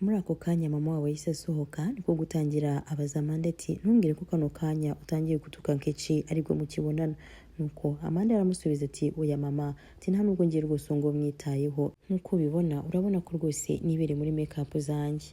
Muri ako kanya mama wawe yahise asohoka, niko gutangira abaza Amanda ati ntumbwire ko kano kanya utangiye gutuka Kechi aribwo mukibonana. Nuko Amanda aramusubiza ati oya mama, ati nta nubwo ngiye rwose ngo mwitayeho, nkuko ubibona urabona ko rwose nibere muri make-up zanjye.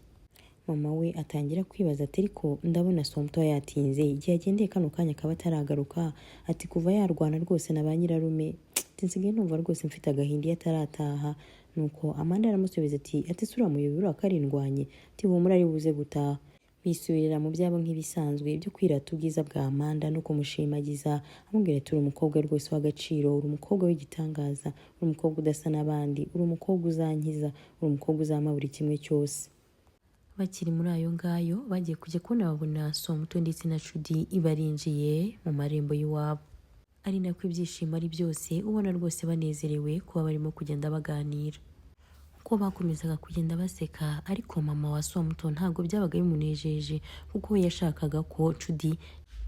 Mama we atangira kwibaza ati ariko ndabona Somuto yatinze, igihe agendeye kano kanya akaba ataragaruka, ati kuva yarwana rwose na ba nyirarume, ati nsigaye numva rwose mfite agahinda iyo atarataha. Nuko Amanda aramusubiza ati sura muyobora akarindwanye, ati humura ari buze gutaha. Bisubirira mu byabo nk'ibisanzwe byo kwirata ubwiza bwa Amanda no kumushimagiza, amubwira ati uri umukobwa rwose w'agaciro, uri umukobwa w'igitangaza, uri umukobwa udasa n'abandi, uri umukobwa uzankiza, uri umukobwa uzampa buri kimwe cyose. Bakiri muri ayo ngayo bagiye kujya kubona babona Somuto ndetse na Judy ibarinjiye mu marembo y'iwabo. Ari nako ibyishimo ari byose, ubona rwose banezerewe kuba barimo kugenda baganira. Uko bakomezaga kugenda baseka, ariko mama wa Somuto ntabwo byabaga bimunejeje kuko we yashakaga ko Judy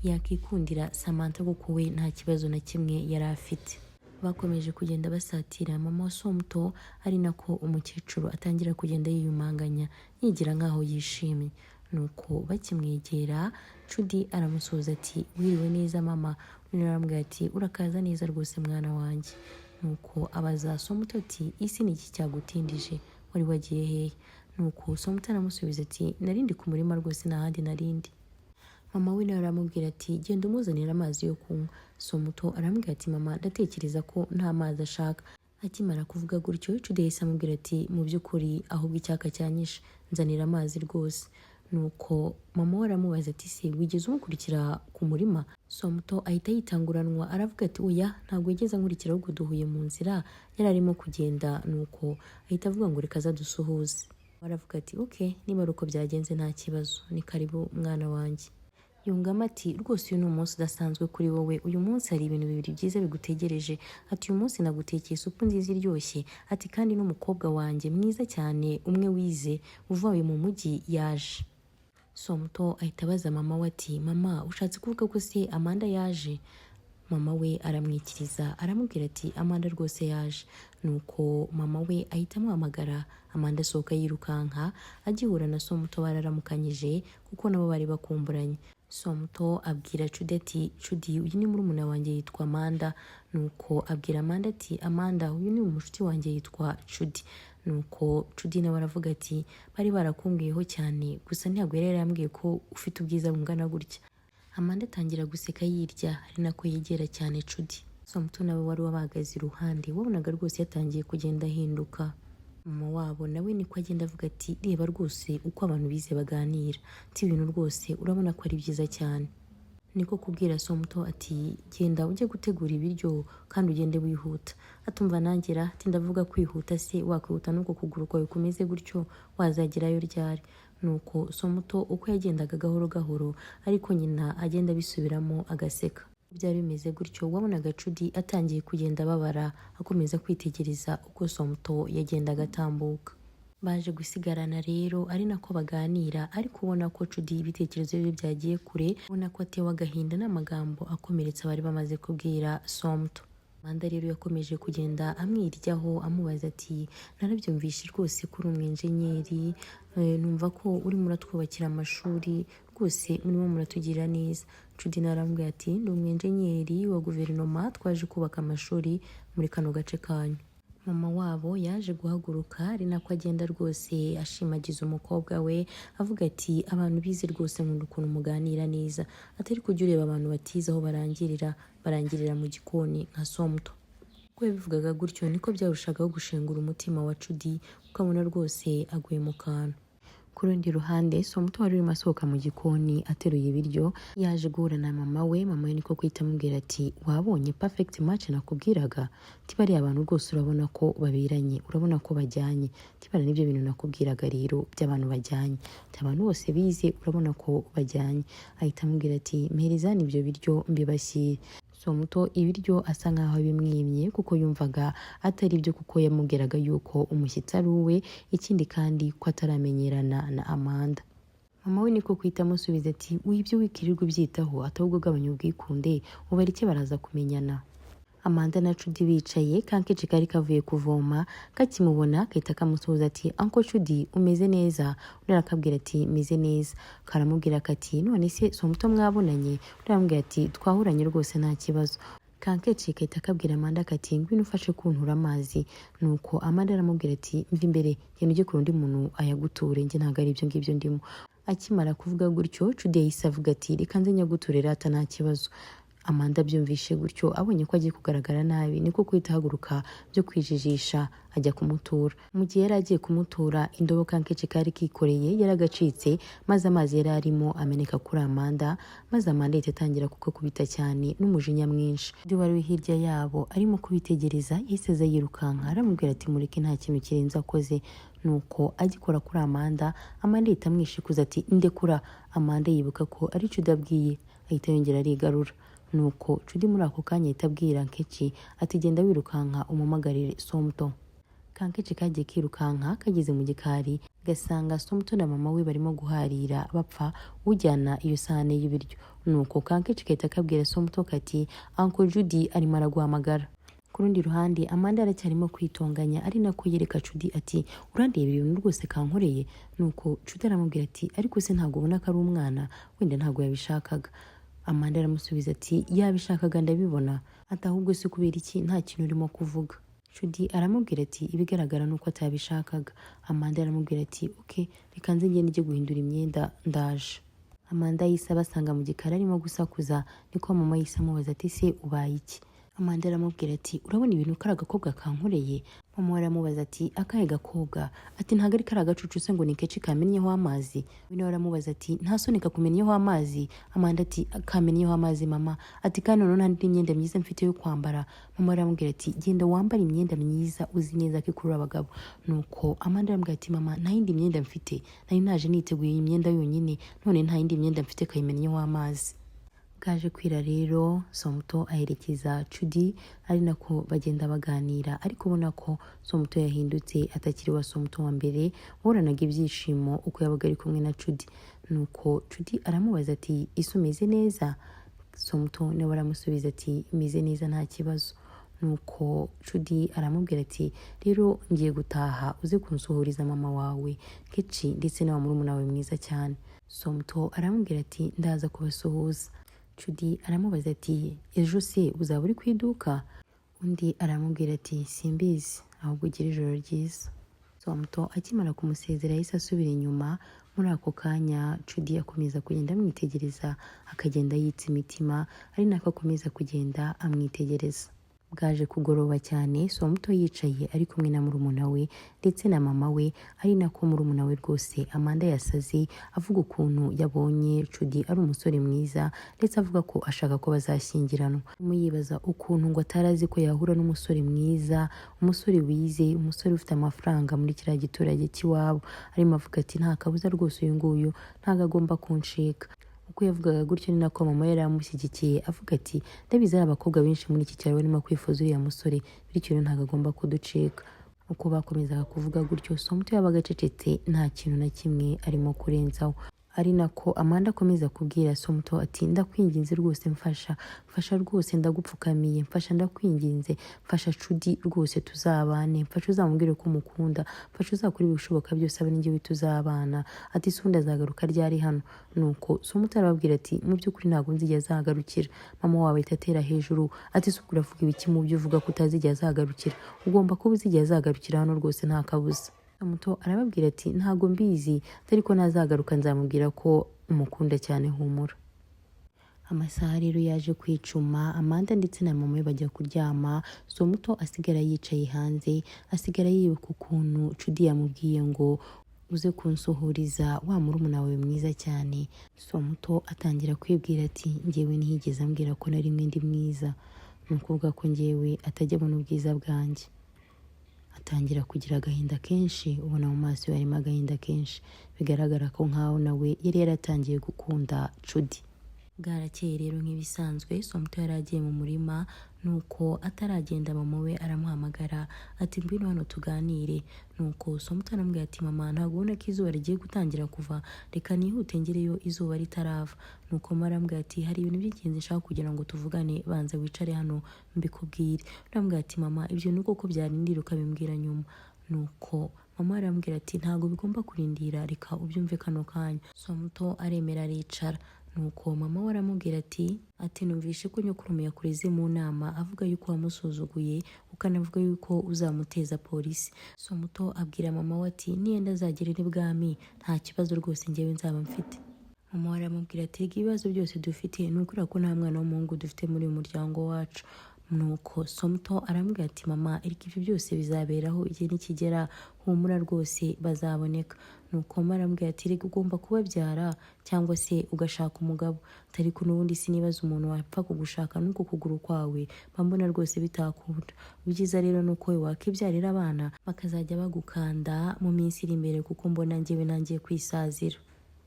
yakikundira Samantha kuko we nta kibazo na kimwe yari afite. Bakomeje kugenda basatira mama wa Somuto, ari nako umukecuru atangira kugenda yiyumanganya yigira nkaho yishimye. Nuko bakimwegera, Judy aramusubiza ati wiriwe neza mama. Undi aramubwira ati urakaza neza rwose mwana wanjye. Nuko abaza Somuto ati isi ni iki cyagutindije, wari wagiye hehe? nuko Somuto aramusubiza ati narindi ku murima rwose n'ahandi narindi. Mama we nawe aramubwira ati genda umuzanira amazi yo kunywa. Somuto aramubwira ati mama ndatekereza ko nta mazi ashaka. Akimara kuvuga gutyo Jude yahise amubwira ati mu by'ukuri ahubwo icyaka cyanyishe nzanira amazi rwose. Nuko mama we aramubaza ati se wigeze umukurikira ku murima? Somuto ahita yitanguranwa aravuga ati oya ntabwo yigeze ankurikira ahubwo duhuye mu nzira yari arimo kugenda. Nuko ahita avuga ngo reka azadusuhuze. Aravuga ati okay niba ari uko byagenze nta kibazo ni karibu mwana wanjye. Yungamo ati rwose uyu ni umunsi udasanzwe kuri wowe, uyu munsi hari ibintu bibiri byiza bigutegereje. Ati uyu munsi nagutekeye isupu nziza iryoshye, ati kandi n'umukobwa wanjye mwiza cyane umwe wize uvuye mu mujyi yaje. Somuto ahita abaza mama we ati mama ushatse kuvuga ko se Amanda yaje? Mama we aramwikiriza aramubwira ati Amanda rwose yaje. Nuko mama we ahita amuhamagara. Amanda asohoka yirukanka agihura na Somuto bararamukanyije kuko nabo bari bakumburanye. Somuto abwira Jude ati Jude uyu ni murumuna wanjye yitwa Amanda. Nuko abwira Amanda ati Amanda uyu ni umushuti wanjye yitwa Jude. Nuko Jude nawe aravuga ati bari barakumbwiyeho cyane gusa ntabwo yari yarambwiye ko ufite ubwiza bungana gutya. Amanda atangira guseka yirya ari nako yegera cyane Jude. Somuto nawe wari wabagaze iruhande wabonaga rwose yatangiye kugenda ahinduka. Mama wabo nawe niko agenda avuga ati reba rwose uko abantu bize baganira, ati ibintu rwose urabona ko ari byiza cyane. Niko kubwira Somuto ati genda ujye gutegura ibiryo kandi ugende wihuta. Atumva nangira ati ndavuga kwihuta se wakwihuta nuko kuguru kwawe kumeze gutyo wazagerayo ryari? Nuko Somuto uko yagendaga gahoro gahoro ariko nyina agenda bisubiramo agaseka. Byari bimeze gutyo wabonaga Jude atangiye kugenda babara akomeza kwitegereza uko Somuto yagendaga atambuka. Baje gusigarana rero ari nako baganira ariko ubona ko Jude ibitekerezo bye byagiye kure, ubona ko atewe agahinda n'amagambo akomeretsa bari bamaze kubwira Somuto. Amanda rero yakomeje kugenda amwiryaho amubaza ati narabyumvishe rwose kuri umwenjenyeri, numva ko urimo uratwubakira amashuri rwose murimo muratugirira neza. Jude naramubwira ati ndi umwenjenyeri wa guverinoma twaje kubaka amashuri muri kano gace kanyu. Mama wabo yaje guhaguruka ari nako agenda rwose ashimagiza umukobwa we avuga ati abantu bize rwose nkunda ukuntu muganira neza, atari kujya ureba abantu batize aho barangirira mu gikoni nka Somuto. Uko yabivugaga gutyo niko byarushagaho gushengura umutima wa Jude ukabona rwose aguye mu kantu. Ku rundi ruhande Somuto wari urimo asohoka mu gikoni ateruye ibiryo yaje guhura na mama we. Mama we niko kwita amubwira ati wabonye perfect match nakubwiraga? Tibari abantu rwose urabona ko babiranye, urabona ko bajyanye. Tibara nibyo bintu nakubwiraga rero by'abantu bajyanye, abantu bose bize urabona ko bajyanye. Ahita amubwira ati mpereza nibyo biryo mbibashyire. Somuto ibiryo asa nkaho bimwimye kuko yumvaga atari byo kuko yamubwiraga yuko umushyitsi ari uwe, ikindi kandi ko ataramenyerana na Amanda. Mama we niko kwita amusubiza ati wibyo wikirirwa ubyitaho atahubwo gabanya ubwikunde ubareke baraza kumenyana. Amanda na Jude bicaye kankeje kari kavuye kuvoma kakimubona kahita kamusuhuza ati Uncle Jude umeze neza? Undi akabwira ati meze neza. Karamubwira kati none se Somuto mwabonanye? Undi aramubwira ati twahuranye rwose nta kibazo. Kankeje kahita kabwira Amanda kati ngwino ufashe kuntura amazi. Nuko Amanda aramubwira ati mva imbere genda ujye ku rundi muntu ayaguture njye ntabwo ari ibyo ngibyo ndimo. Akimara kuvuga gutyo Jude yahise avuga ati reka nze nyaguturira ata nta kibazo. Amanda byumvishe gutyo abonye ko agiye kugaragara nabi niko kwita haguruka byo kwijijisha ajya kumutura. Mu gihe yari agiye kumutura indobo kankeje kari kikoreye yaragacitse maze amazi yari arimo ameneka kuri Amanda, maze Amanda itatangira kuko kubita cyane n'umujinya mwinshi. Ndi wari hirya yabo arimo kubitegereza yahise aza yirukanka aramubwira ati mureke nta kintu kirenze akoze. Nuko agikora kuri Amanda, Amanda ihita amwishikuza ati ndekura. Amanda yibuka ko ari Jude abwiye ahita yongera arigarura. Nuko Jude muri ako kanya ahita abwira Nkechi ati genda wirukanka umumugarire Somuto. Kankechi kagiye kirukanka kageze mu gikari gasanga Somuto na mama we barimo guharira bapfa ujyana iyo sahane y'ibiryo. Nuko Kankechi kahita kabwira Somuto kati Uncle Jude arimo araguhamagara. Ku rundi ruhande Amanda aracyarimo kwitonganya ari nako yereka Jude ati urandeba ibintu rwose kankoreye. Nuko Jude aramubwira ati ariko se ntabwo ubona ko ari umwana, wenda ntabwo yabishakaga. Amanda aramusubiza ati yabishakaga ndabibona, ati ahubwo se kubera iki nta kintu urimo kuvuga? Judy aramubwira ati ibigaragara nuko atabishakaga. Amanda aramubwira ati okay, reka nze ngende njye guhindura imyenda ndaje. Amanda yise abasanga mu gikari arimo gusakuza, niko mama yise amubaza ati se ubaye iki? Amanda aramubwira ati urabona ibintu kari agakobwa kankoreye? Mama aramubaza ati akahe gakobwa? Ati ntago ari kari agacucu se ngo ni keci kamennyeho amazi? Bino aramubaza ati nta soni kakumennyeho amazi? Amanda ati kamennyeho amazi mama. Ati kandi none nta imyenda myiza mfite yo kwambara. Mama aramubwira ati genda wambara imyenda myiza uzi neza ko ikurura abagabo. Nuko Amanda aramubwira ati mama nta yindi myenda mfite, nari naje niteguye iyi myenda yonyine, none nta yindi myenda mfite kayimennyeho amazi. Bwaje kwira rero Somuto aherekeza Judy ari nako bagenda baganira, ariko ubona ko Somuto yahindutse atakiri wa Somuto wa mbere waboranaga ibyishimo uko yabaga ari kumwe na Judy. Nuko Judy aramubaza ati isi umeze neza? Somuto nawe aramusubiza ati imeze neza nta kibazo. Nuko Judy aramubwira ati rero ngiye gutaha uze kunsuhuriza mama wawe Keci ndetse na murumuna wawe mwiza cyane. Somuto aramubwira ati ndaza kubasuhuza. Judy aramubaza ati ejo se uzaba uri ku iduka? Undi aramubwira ati simbizi, ahubwo ugira ijoro ryiza. Somuto akimara kumusezera yahise asubira inyuma. Muri ako kanya Judy akomeza kugenda amwitegereza, akagenda yitsa imitima, ari nako akomeza kugenda amwitegereza. Bwaje kugoroba cyane Somuto yicaye ari kumwe na murumuna we ndetse na mama we, ari nako murumuna we rwose Amanda yasaze avuga ukuntu yabonye Judy ari umusore mwiza ndetse avuga ko ashaka ko bazashyingiranwa. Muyibaza ukuntu ngo atarazi ko yahura n'umusore mwiza, umusore wize, umusore ufite amafaranga muri kiriya giturage cy'iwabo. Arimo avuga ati nta kabuza rwose uyu nguyu ntago agomba kunshika. Uko yavugaga gutyo ni nako mama yari amushyigikiye avuga ati ndabizi ari abakobwa benshi muri iki cyaro barimo kwifuza uriya musore, bityo ntago agomba kuducika. Uko bakomezaga kuvuga gutyo Somuto yabaga acecetse nta kintu na kimwe arimo kurenzaho, ari nako Amanda akomeza kubwira Somuto ati ndakwinginze rwose mfasha rwose ndagupfukamiye, mfasha ndakwinginze, mfasha Judy rwose tuzabane, mfasha uzamubwire ko umukunda, mfasha uzakora ibishoboka byose abe n'ingiwe tuzabana. Ati sundi azagaruka ryari hano? Nuko Somuto arababwira ati mu by'ukuri ntabwo nzigera azagarukira. Mama wawe itatera hejuru ati se uravuga ibiki mu byo uvuga ko utazigera azagarukira? Ugomba kuba uzigera azagarukira hano rwose nta kabuza. Somuto arababwira ati ntago mbizi, ariko nazagaruka nzamubwira ko umukunda cyane humura. Amasaha rero yaje kwicuma, Amanda ndetse na mama we bajya kuryama. Somuto asigara yicaye hanze, asigara yibuka ukuntu Judy yamubwiye ngo uze kunsuhuriza wa murumuna wawe mwiza cyane. Somuto atangira kwibwira ati njyewe ntihigeze ambwira ko nari ndi mwiza, ni ukuvuga ko njyewe atajya abona ubwiza bwanjye. Atangira kugira agahinda kenshi, ubona mu maso harimo agahinda kenshi, bigaragara ko nkaho nawe yari yaratangiye gukunda Judy. Bwarakeye rero nk'ibisanzwe Somuto yari agiye mu murima, nuko ataragenda mama we aramuhamagara ati ngwino hano tuganire. Nuko Somuto aramubwira ati mama ntabwo ubona ko izuba rigiye gutangira kuva, reka nihute ngereyo izuba ritarava. Nuko mama aramubwira ati hari ibintu by'ingenzi nshaka kugira ngo tuvugane, banza wicare hano mbikubwire. Aramubwira ati mama ibyo ni uko byarindira ukabimbwira nyuma. Nuko mama aramubwira ati ntabwo bigomba kurindira, reka ubyumve kano kanya. Somuto aremera aricara. Nuko mama we aramubwira ati numvishe ko nyokuru yakureze mu nama avuga yuko wamusuzuguye ukanavuga yuko uzamuteza polisi. Somuto abwira mama we ati niyenda azagerera ibwami nta kibazo rwose njyewe nzaba mfite. Mama we aramubwira ati ibibazo byose dufite ni ukuri ko nta mwana w'umuhungu dufite muri uyu muryango wacu. Nuko Somuto aramubwira ati mama ariko ibyo byose bizaberaho igihe nikigera, humura rwose bazaboneka. Nuko mama aramubwira ati reka ugomba kubabyara cyangwa se ugashaka umugabo, ariko n'ubundi sinibaza umuntu wapfa kugushaka nuko kuguru kwawe mbona rwose bitakunda. Ubyiza rero nuko wowe wakibyarira abana bakazajya bagukanda mu minsi iri imbere, kuko mbona njyewe nangiye kwisazira.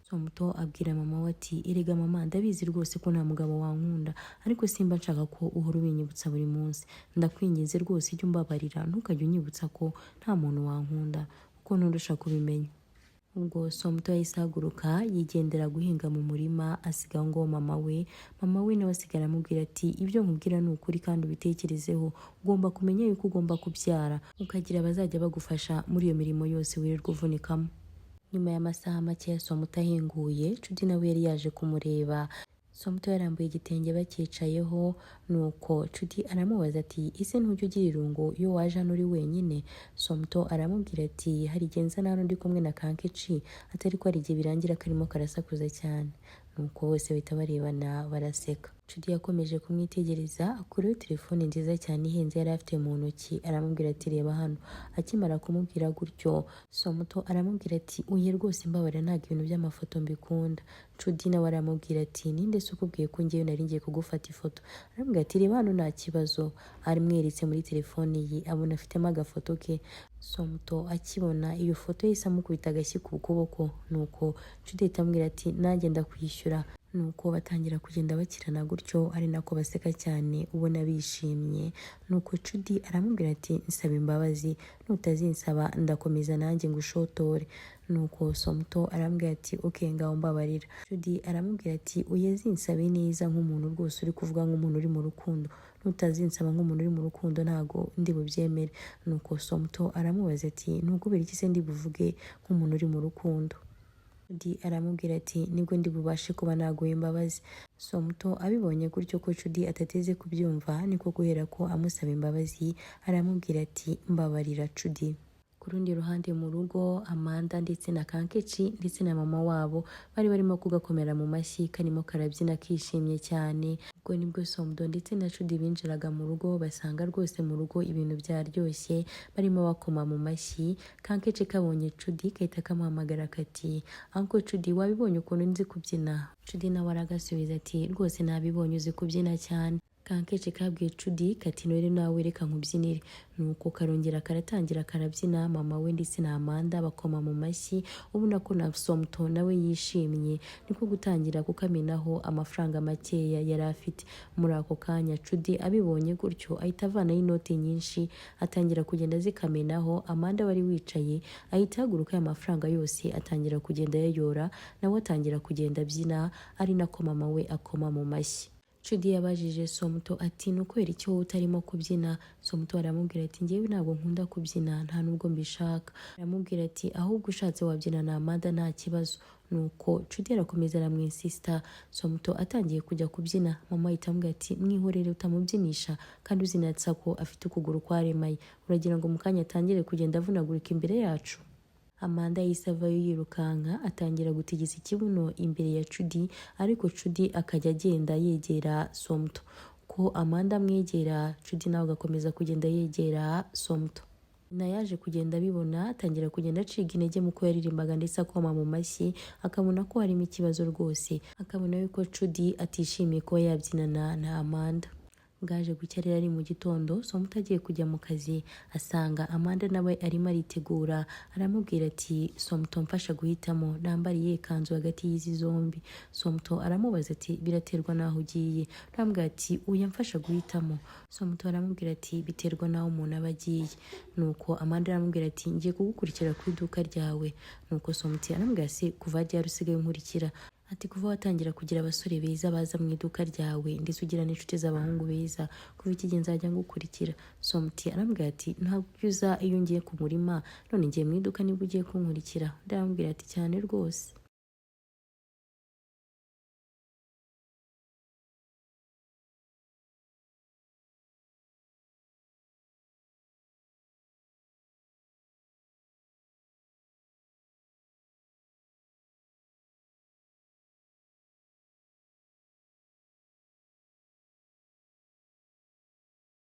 Somuto abwira mama we ati erega mama ndabizi rwose ko nta mugabo wankunda, ariko simba nshaka ko uhora ubinyibutsa buri munsi. Ndakwinginze rwose ijya umbabarira, ntukajya unyibutsa ko nta muntu wankunda kuko ntundusha kubimenya. Ubwo Somuto yahise ahaguruka yigendera guhinga mu murima, asiga ngo mama we nawe asigara amubwira ati ibyo nkubwira ni ukuri kandi ubitekerezeho, ugomba kumenya yuko ugomba kubyara ukagira abazajya bagufasha muri iyo mirimo yose wirirwa uvunikamo. Nyuma y'amasaha make Somuto ahinguye, Judy nawe yari yaje kumureba. Somuto yarambuye igitenge bakicayeho, nuko Cuti aramubaza ati ese ntujya ugira irungu iyo waje hano uri wenyine? Somuto aramubwira ati hari igihe nza na hano ndi kumwe na Kankechi, atari ko hari igihe birangira karimo karasakuza cyane. Nuko bose bahita barebana baraseka. Cuti yakomeje kumwitegereza, akuriho telefone nziza cyane ihenze yari afite mu ntoki, aramubwira ati reba hano. Akimara kumubwira gutyo, Somuto aramubwira ati uye rwose mbabarira ntabwo ibintu by'amafoto mbikunda. Cuti nawe aramubwira ati ninde se ukubwiye ko ngewe nari ngiye kugufata ifoto? Aramubwira ati reba hano nta kibazo. Aramweretse muri telefone ye, abona afitemo agafoto ke. Somuto akibona iyo foto yahise amukubita agashyi ku kuboko, nuko Cuti ahita amubwira ati nanjye ndakwishyura. Nuko batangira kugenda bakirana gutyo, ari nako baseka cyane ubona bishimye. Nuko Cuti aramubwira ati nsaba imbabazi, nutazinsaba ndakomeza nanjye ngushotore. Nuko Somuto aramubwira ati okay ngaho mbabarira. Cuti aramubwira ati uye zinsabe neza nk'umuntu rwose uri kuvuga nk'umuntu uri mu rukundo, nutazinsaba nk'umuntu uri mu rukundo ntago ndi bubyemere. Nuko Somuto aramubaza ati ntugubire iki se ndi buvuge nk'umuntu uri mu rukundo? Cuti aramubwira ati nibwo ndi bubashe kuba naguha imbabazi. Somuto abibonye gutyo ko Cuti atateze kubyumva, niko guhera ko amusaba imbabazi, aramubwira ati mbabarira Cuti. Ku rundi ruhande mu rugo, Amanda ndetse na Kankechi ndetse na mama wabo bari barimo kugakomera mu mashyi karimo karabyina kishimye cyane. Ubwo nibwo Somuto ndetse na Cuti binjiraga mu rugo, basanga rwose mu rugo ibintu byaryoshye, barimo bakoma mu mashyi. Kankechi kabonye Cuti kahita kamuhamagara kati Uncle Cuti wabibonye ukuntu nzi kubyina? Cuti nawe aragasubiza ati rwose nabibonye uzi kubyina cyane. Kankechi kabwiye Cuti kati none nawe reka nkubyinire. Nuko karongera karatangira karabyina, mama we ndetse na Amanda bakoma mu mashyi, ubona ko na Somuto nawe yishimye, niko gutangira kukamenaho amafaranga makeya yari afite. Muri ako kanya Cuti abibonye gutyo ahita avanaho inoti nyinshi, atangira kugenda zikamenaho. Amanda wari wicaye ahita ahaguruka aya mafaranga yose atangira kugenda yayora, nawe atangira kugenda abyina, ari nako mama we akoma mu mashyi. Cuti yabajije Somuto ati nukwera iki wowe utarimo kubyina? Somuto aramubwira ati ngewe ntabwo nkunda kubyina, nta nubwo mbishaka. Aramubwira ati ahubwo ushatse wabyina na Amanda nta kibazo. Nuko Cuti arakomeza aramwinsista. Somuto atangiye kujya kubyina, mama ahita amubwira ati mwihorere utamubyinisha, kandi uzinatsa ko afite ukuguru kwaremaye, uragira ngo mu kanya atangire kugenda avunagurika imbere yacu? Amanda yahise avayo yirukanka, atangira gutigisa ikibuno imbere ya Cuti, ariko Cuti akajya agenda yegera Somuto. Ko Amanda amwegera, Cuti nawe agakomeza kugenda yegera Somuto. Yaje kugenda abibona, atangira kugenda aciga intege mu ko yaririmbaga ndetse akoma mu mashyi, akabona ko harimo ikibazo rwose, akabona yuko Cuti atishimiye ko yabyinana na Amanda. Bwaje gucya rero ari mu gitondo, Somuto agiye kujya mu kazi, asanga Amanda nawe arimo aritegura. Aramubwira ati Somuto mfasha guhitamo nambara iyihe kanzu hagati y'izi zombi? Somuto aramubaza ati biraterwa naho ugiye. Aramubwira ati uya mfasha guhitamo. Somuto aramubwira ati biterwa naho umuntu aba agiye. Nuko Amanda aramubwira ati ngiye kugukurikira ku iduka ryawe. Nuko Somuto aramubwira ati kuva ryari usigaye unkurikira? Ati kuva watangira kugira abasore beza baza mu iduka ryawe ndetse ugira n'inshuti z'abahungu beza, kuva iki gihe nzajya ngukurikira. Somuti aramubwira ati ntabwo uza iyo ngiye ku murima, none ngiye mu iduka nibwo ugiye kunkurikira? Aramubwira ati cyane rwose.